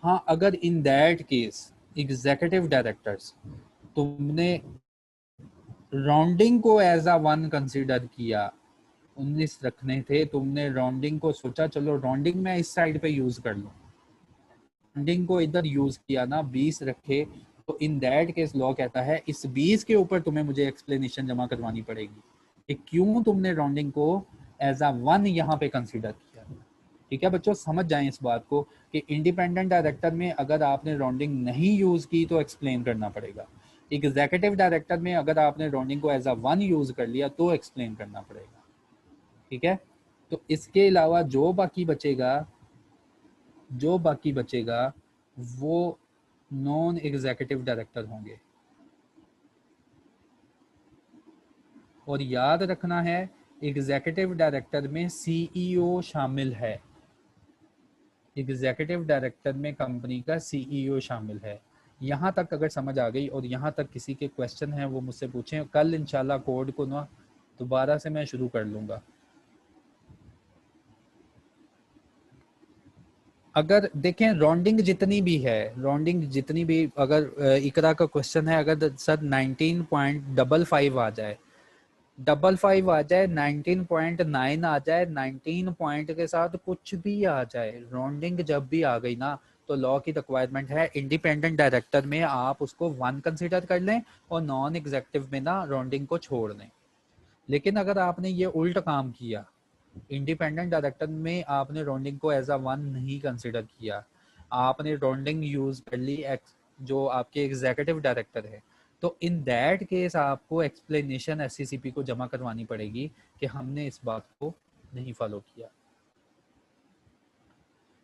हाँ, अगर in that case executive directors तुमने राउंडिंग को एज अ 1 कंसीडर किया, 19 रखने थे, तुमने राउंडिंग को सोचा चलो राउंडिंग में इस साइड पे यूज कर लो, राउंडिंग को इधर यूज किया ना, 20 रखे, तो इन दैट केस लॉ कहता है इस 20 के ऊपर तुम्हें मुझे एक्सप्लेनेशन जमा करवानी पड़ेगी कि क्यों तुमने राउंडिंग को एज अ 1 यहाँ पे कंसीडर किया। ठीक है बच्चों, समझ जाएं इस बात को कि इंडिपेंडेंट डायरेक्टर में अगर आपने राउंडिंग नहीं यूज की तो एक्सप्लेन करना पड़ेगा, एग्जीक्यूटिव डायरेक्टर में अगर आपने राउंडिंग को एज अ 1 यूज कर लिया तो एक्सप्लेन करना पड़ेगा। ठीक है, तो इसके अलावा जो बाकी बचेगा वो नॉन एग्जीक्यूटिव डायरेक्टर होंगे। और याद रखना है एग्जीक्यूटिव डायरेक्टर में सीईओ शामिल है, एग्जीक्यूटिव डायरेक्टर में कंपनी का सीईओ शामिल है। यहाँ तक अगर समझ आ गई और यहाँ तक किसी के क्वेश्चन हैं वो मुझसे पूछें, कल इंशाल्लाह कोड को ना दोबारा से मैं शुरू कर लूँगा। अगर देखें राउंडिंग जितनी भी है, राउंडिंग जितनी भी, अगर इकरा का क्वेश्चन है अगर सर 19.55 आ जाए, 55 आ जाए, 19.9 आ जाए, 19 पॉइंट के साथ कुछ भी आ जाए, राउंडिंग जब भी आ गई ना तो लॉ की रिक्वायरमेंट है इंडिपेंडेंट डायरेक्टर में आप उसको 1 कंसीडर कर लें और नॉन एग्जेक्टिव में ना राउंडिंग को छोड़ दें। लेकिन अगर आपने ये उल्ट काम किया, इंडिपेंडेंट डायरेक्टर में आपने राउंडिंग को एज अ 1 नहीं कंसिडर किया, आपने राउंडिंग यूज कर ली जो आपके एग्जीक्यूटिव डायरेक्टर है, तो इन दैट केस आपको एक्सप्लेनेशन एससीसीपी को जमा करवानी पड़ेगी कि हमने इस बात को नहीं फॉलो किया।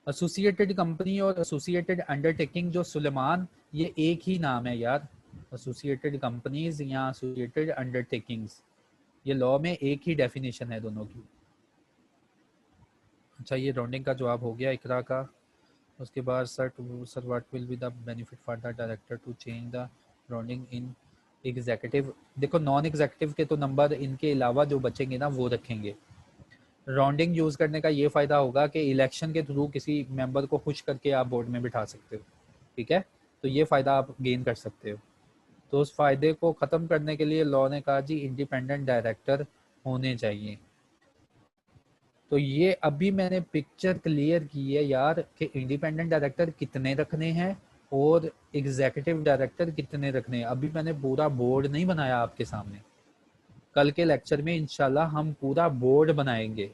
एसोसिएटेड कंपनी और एसोसिएटेड अंडरटेकिंग, जो सुलेमान, ये एक ही नाम है यार, एसोसिएटेड कंपनीज या एसोसिएटेड अंडरटेकिंग्स, ये लॉ में एक ही डेफिनेशन है दोनों की। अच्छा, ये राउंडिंग का जवाब हो गया इकरा का। उसके बाद sir what will be the benefit for the director to change the rounding in executive. देखो नॉन एग्जीक्यूटिव के तो नंबर इनके अलावा जो बचेंगे ना वो रखेंगे। राउंडिंग यूज करने का ये फायदा होगा कि इलेक्शन के थ्रू किसी मेंबर को खुश करके आप बोर्ड में बिठा सकते हो, ठीक है, तो ये फायदा आप गेन कर सकते हो। तो उस फायदे को खत्म करने के लिए लॉ ने कहा जी इंडिपेंडेंट डायरेक्टर होने चाहिए। तो ये अभी मैंने पिक्चर क्लियर की है यार कि इंडिपेंडेंट डायरेक्टर कितने रखने हैं और एग्जीक्यूटिव डायरेक्टर कितने रखने हैं। अभी मैंने पूरा बोर्ड नहीं बनाया आपके सामने, कल के लेक्चर में इंशाल्लाह हम पूरा बोर्ड बनाएंगे,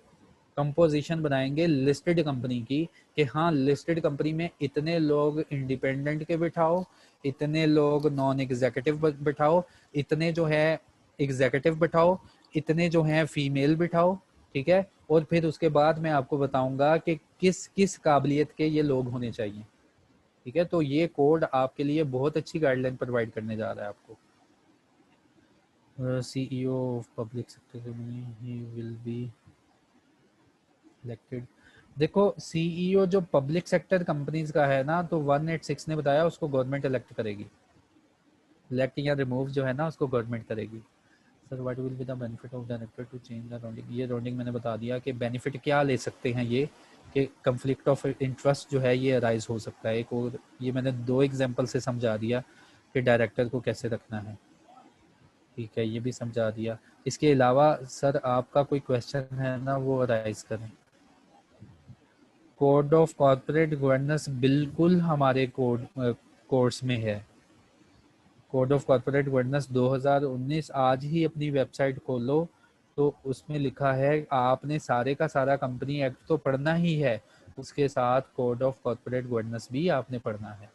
कंपोजिशन बनाएंगे लिस्टेड कंपनी की, कि हाँ लिस्टेड कंपनी में इतने लोग इंडिपेंडेंट के बिठाओ, इतने लोग नॉन एग्जीक्यूटिव बिठाओ, इतने जो है एग्जीक्यूटिव बिठाओ, इतने जो है फीमेल बिठाओ, ठीक है। और फिर उसके बाद मैं आपको बताऊंगा कि किस किस काबिलियत के ये लोग होने चाहिए, ठीक है। तो ये कोड आपके लिए बहुत अच्छी गाइडलाइन प्रोवाइड करने जा रहा है आपको। CEO of public sector company he will be elected. देखो सीईओ जो पब्लिक सेक्टर कंपनीज का है ना, तो 186 ने बताया उसको गवर्नमेंट इलेक्ट करेगी, इलेक्ट या रिमूव जो है ना उसको गवर्नमेंट करेगी। Sir what will be the benefit of director to change the rounding. ये राउंडिंग मैंने बता दिया कि बेनिफिट क्या ले सकते हैं ये, कि कंफ्लिक्ट ऑफ इंटरेस्ट जो है ये अराइज हो सकता है एक, और ये मैंने 2 एग्जांपल से समझा दिया कि डायरेक्टर को कैसे रखना है, ठीक है, ये भी समझा दिया। इसके अलावा सर आपका कोई क्वेश्चन है ना वो अराइज करें। कोड ऑफ कॉर्पोरेट गवर्नेंस बिल्कुल हमारे कोर्स में है। कोड ऑफ कॉर्पोरेट गवर्नेंस 2019 आज ही अपनी वेबसाइट खोलो तो उसमें लिखा है, आपने सारे का सारा कंपनी एक्ट तो पढ़ना ही है, उसके साथ कोड ऑफ कॉर्पोरेट गवर्नेंस भी आपने पढ़ना है।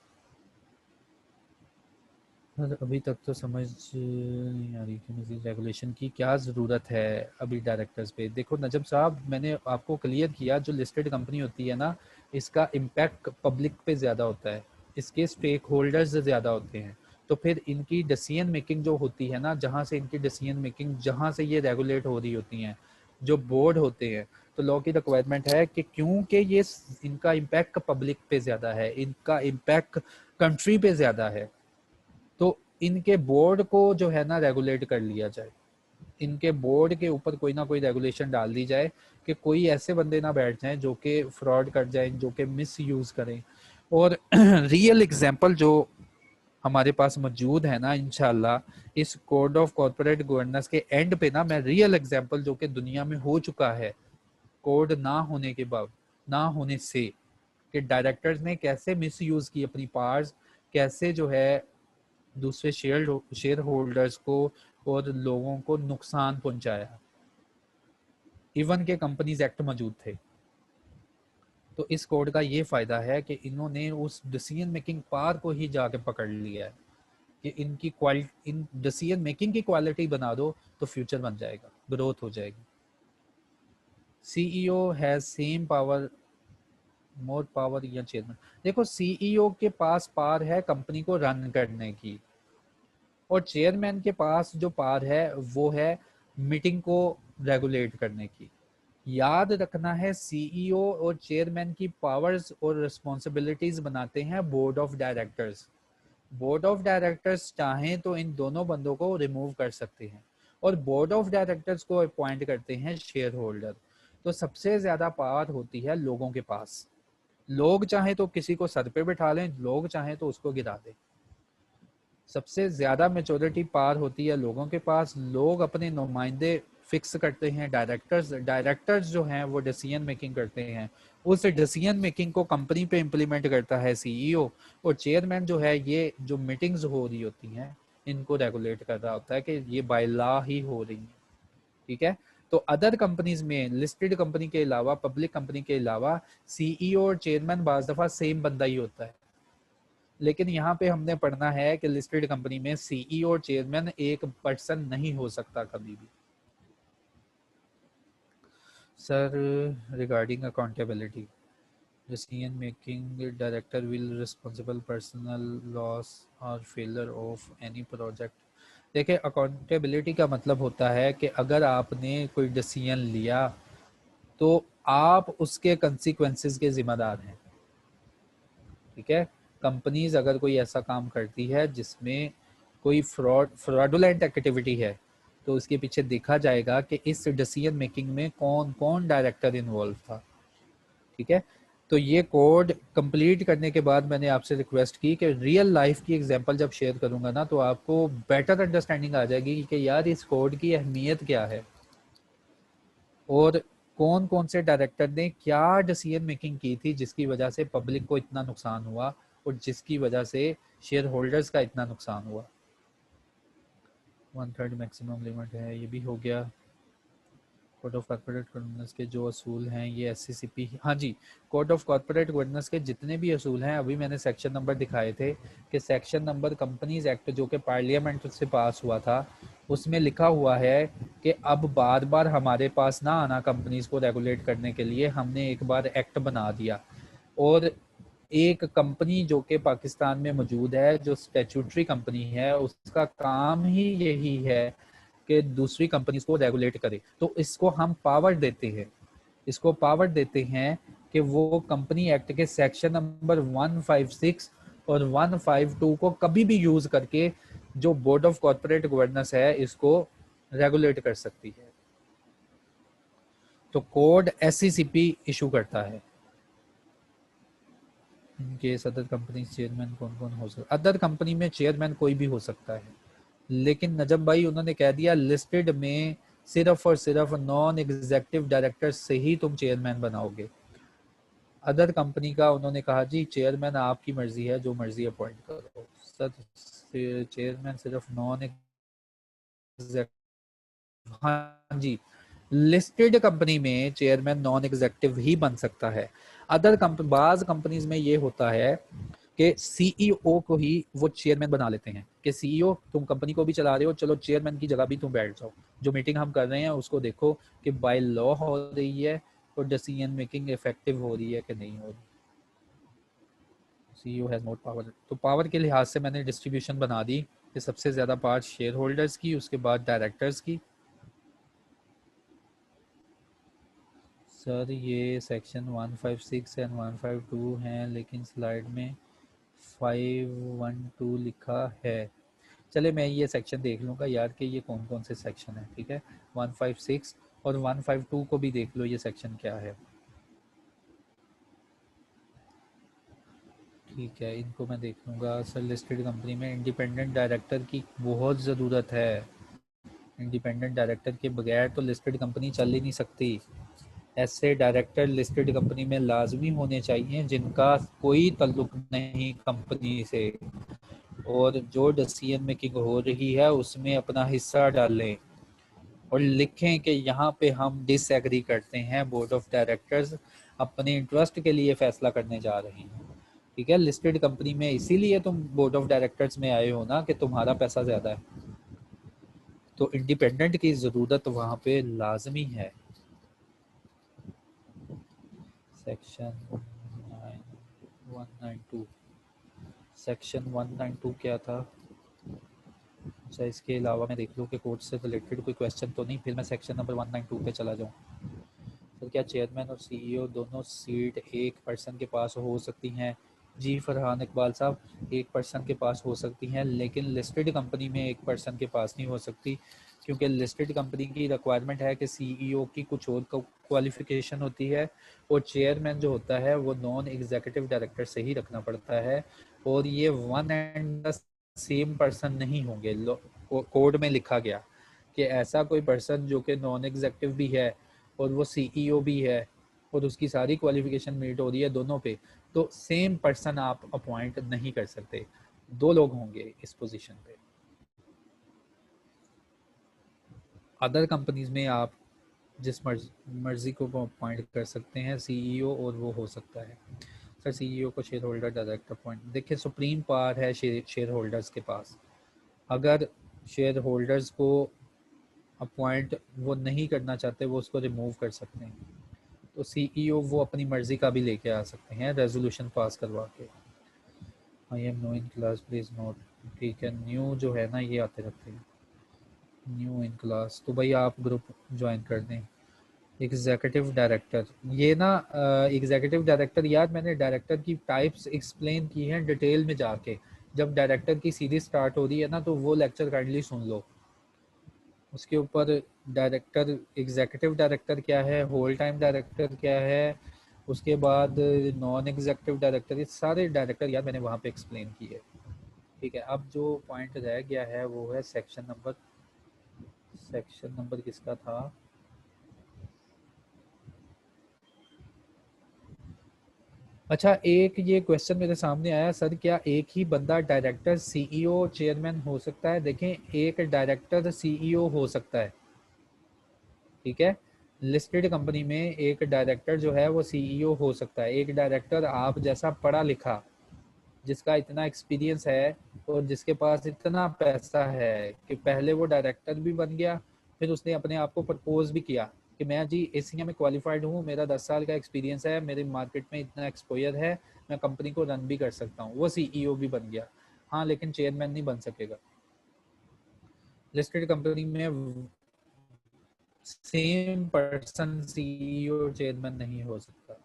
अभी तक तो समझ नहीं आ रही कि मज़ीद रेगुलेशन की क्या ज़रूरत है अभी डायरेक्टर्स पे। देखो नजम साहब, मैंने आपको क्लियर किया जो लिस्टेड कंपनी होती है ना, इसका इम्पैक्ट पब्लिक पे ज़्यादा होता है, इसके स्टेक होल्डर्स ज़्यादा होते हैं, तो फिर इनकी डिसीजन मेकिंग जो होती है ना, जहाँ से इनकी डिसीजन मेकिंग, जहाँ से ये रेगुलेट हो रही होती हैं, जो बोर्ड होते हैं, तो लॉ की रिक्वायरमेंट है कि क्योंकि ये इनका इम्पैक्ट पब्लिक पे ज़्यादा है, इनका इम्पैक्ट कंट्री पे ज़्यादा है, तो इनके बोर्ड को जो है ना रेगुलेट कर लिया जाए, इनके बोर्ड के ऊपर कोई ना कोई रेगुलेशन डाल दी जाए कि कोई ऐसे बंदे ना बैठ जाएं जो कि फ्रॉड कर जाएं, जो कि मिस यूज करें। और रियल एग्जांपल जो हमारे पास मौजूद है ना, इंशाल्लाह इस कोड ऑफ कॉर्पोरेट गवर्नेंस के एंड पे ना मैं रियल एग्जांपल जो कि दुनिया में हो चुका है कोड ना होने के बाद, ना होने से, कि डायरेक्टर्स ने कैसे मिस यूज की अपनी पावर्स, कैसे जो है दूसरे शेयर होल्डर्स को और लोगों को नुकसान पहुंचाया, इवन के कंपनीज एक्ट मौजूद थे। तो इस कोड का ये फायदा है कि इन्होंने उस डिसीजन मेकिंग पावर को ही जाके पकड़ लिया है कि इनकी क्वालिटी, इन डिसीजन मेकिंग की क्वालिटी बना दो तो फ्यूचर बन जाएगा, ग्रोथ हो जाएगी। CEO has same power, more power या चेयरमैन। देखो सीईओ के पास पावर है कंपनी को रन करने की, और चेयरमैन के पास जो पावर है वो है मीटिंग को रेगुलेट करने की। याद रखना है सीईओ और चेयरमैन की पावर्स और रिस्पॉन्सिबिलिटीज बनाते हैं board of directors. Board of directors चाहें तो इन दोनों बंदों को रिमूव कर सकते हैं, और बोर्ड ऑफ डायरेक्टर्स को अपॉइंट करते हैं शेयर होल्डर। तो सबसे ज्यादा पावर होती है लोगों के पास, लोग चाहे तो किसी को सर पे बिठा लें, लोग चाहे तो उसको गिरा दें। सबसे ज्यादा मेचोरिटी पार होती है लोगों के पास, लोग अपने नुमाइंदे फिक्स करते हैं, डायरेक्टर्स जो हैं वो डिसीजन मेकिंग करते हैं, उस डिसीजन मेकिंग को कंपनी पे इम्प्लीमेंट करता है सीईओ, और चेयरमैन जो है ये जो मीटिंग्स हो रही होती हैं इनको रेगुलेट कर रहा होता है कि ये बाय लॉ ही हो रही है। ठीक है, तो अदर कंपनीज में लिस्टेड कंपनी के अलावा, पब्लिक कंपनी के अलावा सीईओ और चेयरमैन बाज दफा सेम बंदा ही होता है, लेकिन यहाँ पे हमने पढ़ना है कि लिस्टेड कंपनी में सीईओ और चेयरमैन एक पर्सन नहीं हो सकता कभी भी। Sir regarding accountability, decision making director will responsible personal loss और फेलर ऑफ एनी प्रोजेक्ट। देखिए अकाउंटेबिलिटी का मतलब होता है कि अगर आपने कोई डिसीजन लिया तो आप उसके कंसिक्वेंसेस के जिम्मेदार हैं। ठीक है, कंपनीज अगर कोई ऐसा काम करती है जिसमें कोई फ्रॉडुलेंट एक्टिविटी है तो उसके पीछे देखा जाएगा कि इस डिसीजन मेकिंग में कौन कौन डायरेक्टर इन्वॉल्व था। ठीक है, तो ये कोड कंप्लीट करने के बाद मैंने आपसे रिक्वेस्ट की कि रियल लाइफ की एग्जांपल जब शेयर करूंगा ना तो आपको बेटर अंडरस्टैंडिंग आ जाएगी कि यार इस कोड की अहमियत क्या है और कौन कौन से डायरेक्टर ने क्या डिसीजन मेकिंग की थी जिसकी वजह से पब्लिक को इतना नुकसान हुआ और जिसकी वजह से शेयर होल्डर्स का इतना नुकसान हुआ। 1/3 मैक्सिमम लिमिट है, ये भी हो गया। कोड ऑफ कॉर्पोरेट गवर्नेंस के जो असूल हैं ये एससीसीपी, हाँ जी, कोड ऑफ कॉर्पोरेट गवर्नेंस के जितने भी असूल हैं अभी मैंने सेक्शन नंबर दिखाए थे कि सेक्शन नंबर कंपनीज एक्ट जो कि पार्लियामेंट से पास हुआ था उसमें लिखा हुआ है कि अब बार बार हमारे पास ना आना कंपनीज को रेगुलेट करने के लिए, हमने एक बार एक्ट बना दिया और एक कंपनी जो कि पाकिस्तान में मौजूद है जो स्टैट्यूटरी कंपनी है उसका काम ही यही है कि दूसरी कंपनीज को रेगुलेट करे, तो इसको हम पावर देते हैं, इसको पावर देते हैं कि वो कंपनी एक्ट के सेक्शन नंबर 156 और 152 को कभी भी यूज करके जो बोर्ड ऑफ कॉर्पोरेट गवर्नेंस है इसको रेगुलेट कर सकती है। तो कोड एससीसीपी इशू करता है। केस अदर कंपनी चेयरमैन कौन कौन हो सकता, अदर कंपनी में चेयरमैन कोई भी हो सकता है, लेकिन नजब भाई उन्होंने कह दिया लिस्टेड में सिर्फ और सिर्फ नॉन एग्जीक्यूटिव डायरेक्टर से ही तुम चेयरमैन बनाओगे। अदर कंपनी का उन्होंने कहा जी चेयरमैन आपकी मर्जी है, जो मर्जी अपॉइंट करो। सर चेयरमैन सिर्फ नॉन एग्जीक्यूटिव, हाँ जी, लिस्टेड कंपनी में चेयरमैन नॉन एग्जीक्यूटिव ही बन सकता है। अदर बाज कंपनीज में ये होता है कि सीईओ को ही वो चेयरमैन बना लेते हैं कि सीईओ तुम कंपनी को भी चला रहे हो, चलो चेयरमैन की जगह भी तुम बैठ जाओ, जो मीटिंग हम कर रहे हैं उसको देखो कि बाय लॉ हो रही है और डिसीजन मेकिंग इफेक्टिव हो रही है कि नहीं हो रही। सीईओ हैज मोर पावर, तो पावर के लिहाज से मैंने डिस्ट्रीब्यूशन बना दी कि सबसे ज़्यादा पार्ट शेयर होल्डर्स की, उसके बाद डायरेक्टर्स की। सर ये सेक्शन 156 एंड 152 हैं लेकिन स्लाइड में 512 लिखा है। चले मैं ये सेक्शन देख लूँगा यार कि ये कौन कौन से सेक्शन है। ठीक है, 156 और 152 को भी देख लो ये सेक्शन क्या है। ठीक है, इनको मैं देख लूँगा। सर लिस्टेड कंपनी में इंडिपेंडेंट डायरेक्टर की बहुत ज़रूरत है, इंडिपेंडेंट डायरेक्टर के बगैर तो लिस्टेड कंपनी चल ही नहीं सकती। ऐसे डायरेक्टर लिस्टेड कंपनी में लाजमी होने चाहिए जिनका कोई ताल्लुक नहीं कंपनी से और जो डिसीजन मेकिंग हो रही है उसमें अपना हिस्सा डालें और लिखें कि यहाँ पे हम डिसएग्री करते हैं, बोर्ड ऑफ डायरेक्टर्स अपने इंटरेस्ट के लिए फैसला करने जा रहे हैं। ठीक है, लिस्टेड कंपनी में इसीलिए तुम बोर्ड ऑफ डायरेक्टर्स में आए हो ना कि तुम्हारा पैसा ज़्यादा है, तो इंडिपेंडेंट की ज़रूरत वहाँ पे लाजमी है। सेक्शन 192, सेक्शन 192 क्या था? अच्छा, इसके अलावा मैं देख लूँ कि कोर्ट से रिलेटेड कोई क्वेश्चन तो नहीं, फिर मैं सेक्शन नंबर 192 पे चला जाऊँ। सर क्या चेयरमैन और सीईओ दोनों सीट एक पर्सन के पास हो सकती हैं? जी फरहान इकबाल साहब, एक पर्सन के पास हो सकती हैं लेकिन लिस्टेड कंपनी में एक पर्सन के पास नहीं हो सकती, क्योंकि लिस्टेड कंपनी की रिक्वायरमेंट है कि सीईओ की कुछ और क्वालिफिकेशन होती है, और चेयरमैन जो होता है वो नॉन एग्जीक्यूटिव डायरेक्टर से ही रखना पड़ता है, और ये one and the same person नहीं होंगे। कोड में लिखा गया कि ऐसा कोई पर्सन जो कि नॉन एग्जीक्यूटिव भी है और वो सीईओ भी है और उसकी सारी क्वालिफिकेशन मीट हो रही है दोनों पे, तो सेम पर्सन आप अपॉइंट नहीं कर सकते, दो लोग होंगे इस पोजीशन पे। अदर कंपनीज में आप जिस मर्जी को अपॉइंट कर सकते हैं सीईओ, और वो हो सकता है। सर सीईओ को शेयर होल्डर डायरेक्ट अपॉइंट, देखिए सुप्रीम पावर है शेयर होल्डर्स के पास। अगर शेयर होल्डर्स को अपॉइंट वो नहीं करना चाहते, वो उसको रिमूव कर सकते हैं। तो सीईओ वो अपनी मर्जी का भी लेके आ सकते हैं रेजोल्यूशन पास करवा के। I am no in class please note, ठीक है, न्यू जो है ना ये आते रहते हैं, न्यू इन क्लास, तो भाई आप ग्रुप ज्वाइन कर दें। एग्जीक्यूटिव डायरेक्टर, ये ना एग्जीक्यूटिव डायरेक्टर, यार मैंने डायरेक्टर की टाइप्स एक्सप्लेन की हैं डिटेल में जाके। जब डायरेक्टर की सीरीज स्टार्ट हो रही है ना, तो वो लेक्चर काइंडली सुन लो, उसके ऊपर डायरेक्टर, एग्जीक्यूटिव डायरेक्टर क्या है, होल टाइम डायरेक्टर क्या है, उसके बाद नॉन एग्जीक्यूटिव डायरेक्टर, ये सारे डायरेक्टर यार मैंने वहाँ पे एक्सप्लेन किए। ठीक है, अब जो पॉइंट रह गया है वो है सेक्शन नंबर किसका था, अच्छा एक ये क्वेश्चन मेरे सामने आया, सर क्या एक ही बंदा डायरेक्टर सीईओ चेयरमैन हो सकता है? देखें, एक डायरेक्टर सीईओ हो सकता है, ठीक है, लिस्टेड कंपनी में एक डायरेक्टर जो है वो सीईओ हो सकता है। एक डायरेक्टर आप जैसा पढ़ा लिखा, जिसका इतना एक्सपीरियंस है और जिसके पास इतना पैसा है कि पहले वो डायरेक्टर भी बन गया, फिर उसने अपने आप को प्रपोज भी किया कि मैं जी एशिया में क्वालिफाइड हूँ, मेरा 10 साल का एक्सपीरियंस है, मेरे मार्केट में इतना एक्सपोजर है, मैं कंपनी को रन भी कर सकता हूँ, वो सीईओ भी बन गया। हाँ, लेकिन चेयरमैन नहीं बन सकेगा। लिस्टेड कंपनी में सेम पर्सन सीईओ चेयरमैन नहीं हो सकता।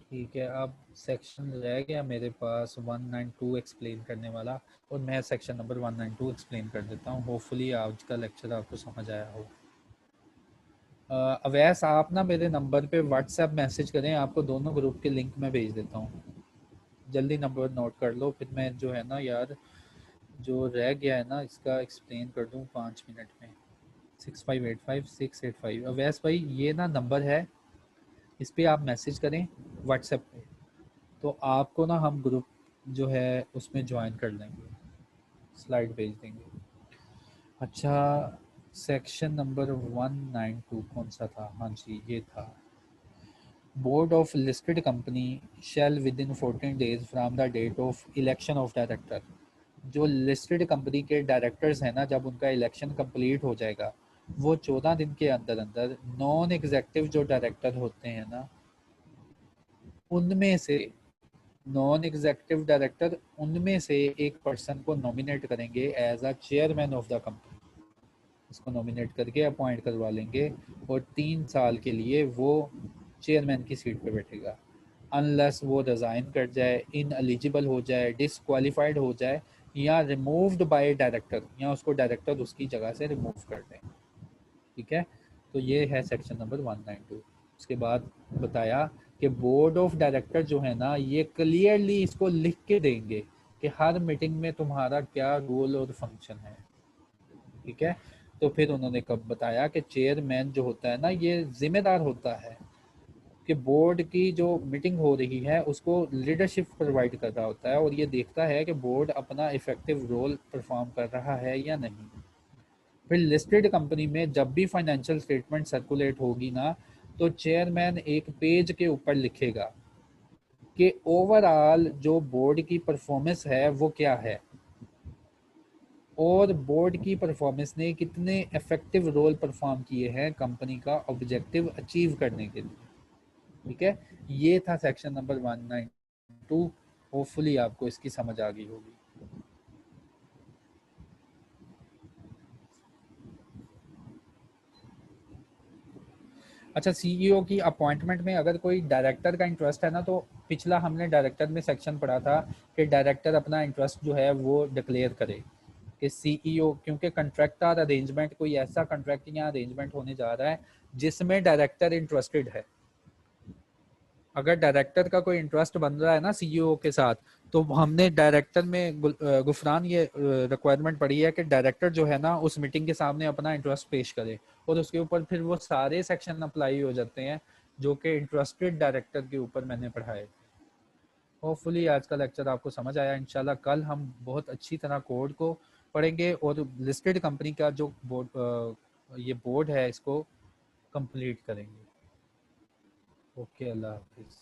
ठीक है, अब सेक्शन रह गया मेरे पास 192 एक्सप्लेन करने वाला, और मैं सेक्शन नंबर 192 एक्सप्लेन कर देता हूँ। होपफुली आज का लेक्चर आपको समझ आया हो। अवैस आप ना मेरे नंबर पे व्हाट्सएप मैसेज करें, आपको दोनों ग्रुप के लिंक मैं भेज देता हूँ। जल्दी नंबर नोट कर लो, फिर मैं जो है ना यार, जो रह गया है ना इसका एक्सप्लेन कर दूँ 5 मिनट में। 6585 685। अवैस भाई ये ना नंबर है, इस पर आप मैसेज करें व्हाट्सएप पे, तो आपको ना हम ग्रुप जो है उसमें ज्वाइन कर लेंगे, स्लाइड भेज देंगे। अच्छा, सेक्शन नंबर 192 कौन सा था? हाँ जी ये था, board of listed company shall within 14 days from the date of election of director. जो लिस्टेड कंपनी के डायरेक्टर्स हैं ना, जब उनका इलेक्शन कंप्लीट हो जाएगा, वो 14 दिन के अंदर अंदर नॉन एग्जेक्टिव जो डायरेक्टर होते हैं ना, उनमें से नॉन एग्जेक्टिव डायरेक्टर उनमें से एक पर्सन को नॉमिनेट करेंगे as a chairman of the company. उसको नॉमिनेट करके अपॉइंट करवा लेंगे, और 3 साल के लिए वो चेयरमैन की सीट पे बैठेगा, अनलेस वो रिज़ाइन कर जाए, इन एलिजिबल हो जाए, डिसक्वालीफाइड हो जाए, या रिमूव्ड बाय डायरेक्टर, या उसको डायरेक्टर उसकी जगह से रिमूव कर दें। ठीक है, तो ये है सेक्शन नंबर 192। उसके बाद बताया कि बोर्ड ऑफ डायरेक्टर जो है ना, ये क्लियरली इसको लिख के देंगे कि हर मीटिंग में तुम्हारा क्या रोल और फंक्शन है। ठीक है, तो फिर उन्होंने कब बताया कि चेयरमैन जो होता है ना, ये जिम्मेदार होता है कि बोर्ड की जो मीटिंग हो रही है उसको लीडरशिप प्रोवाइड कर रहा होता है, और ये देखता है कि बोर्ड अपना इफेक्टिव रोल परफॉर्म कर रहा है या नहीं। फिर लिस्टेड कंपनी में जब भी फाइनेंशियल स्टेटमेंट सर्कुलेट होगी ना, तो चेयरमैन एक पेज के ऊपर लिखेगा कि ओवरऑल जो बोर्ड की परफॉर्मेंस है वो क्या है, और बोर्ड की परफॉर्मेंस ने कितने इफेक्टिव रोल परफॉर्म किए हैं कंपनी का ऑब्जेक्टिव अचीव करने के लिए। ठीक है, ये था सेक्शन नंबर 192। होपफुली आपको इसकी समझ आ गई होगी। अच्छा, सीईओ की अपॉइंटमेंट में अगर कोई डायरेक्टर का इंटरेस्ट है ना, तो पिछला हमने डायरेक्टर में सेक्शन पढ़ा था कि डायरेक्टर अपना इंटरेस्ट जो है वो डिक्लेयर करे कि सीईओ, क्योंकि कंट्रैक्टर अरेंजमेंट कोई ऐसा कॉन्ट्रैक्टिंग या अरेंजमेंट होने जा रहा है जिसमें डायरेक्टर इंटरेस्टेड है। अगर डायरेक्टर का कोई इंटरेस्ट बन रहा है ना सीईओ के साथ, तो हमने डायरेक्टर में गुफरान ये रिक्वायरमेंट पड़ी है कि डायरेक्टर जो है ना उस मीटिंग के सामने अपना इंटरेस्ट पेश करे, और उसके ऊपर फिर वो सारे सेक्शन अप्लाई हो जाते हैं जो कि इंटरेस्टेड डायरेक्टर के ऊपर मैंने पढ़ाए। होपफुली आज का लेक्चर आपको समझ आया। इंशाल्लाह कल हम बहुत अच्छी तरह कोड को पढ़ेंगे और लिस्टेड कंपनी का जो बोर्ड ये बोर्ड है इसको कंप्लीट करेंगे। ओके, अल्लाह हाफिज़।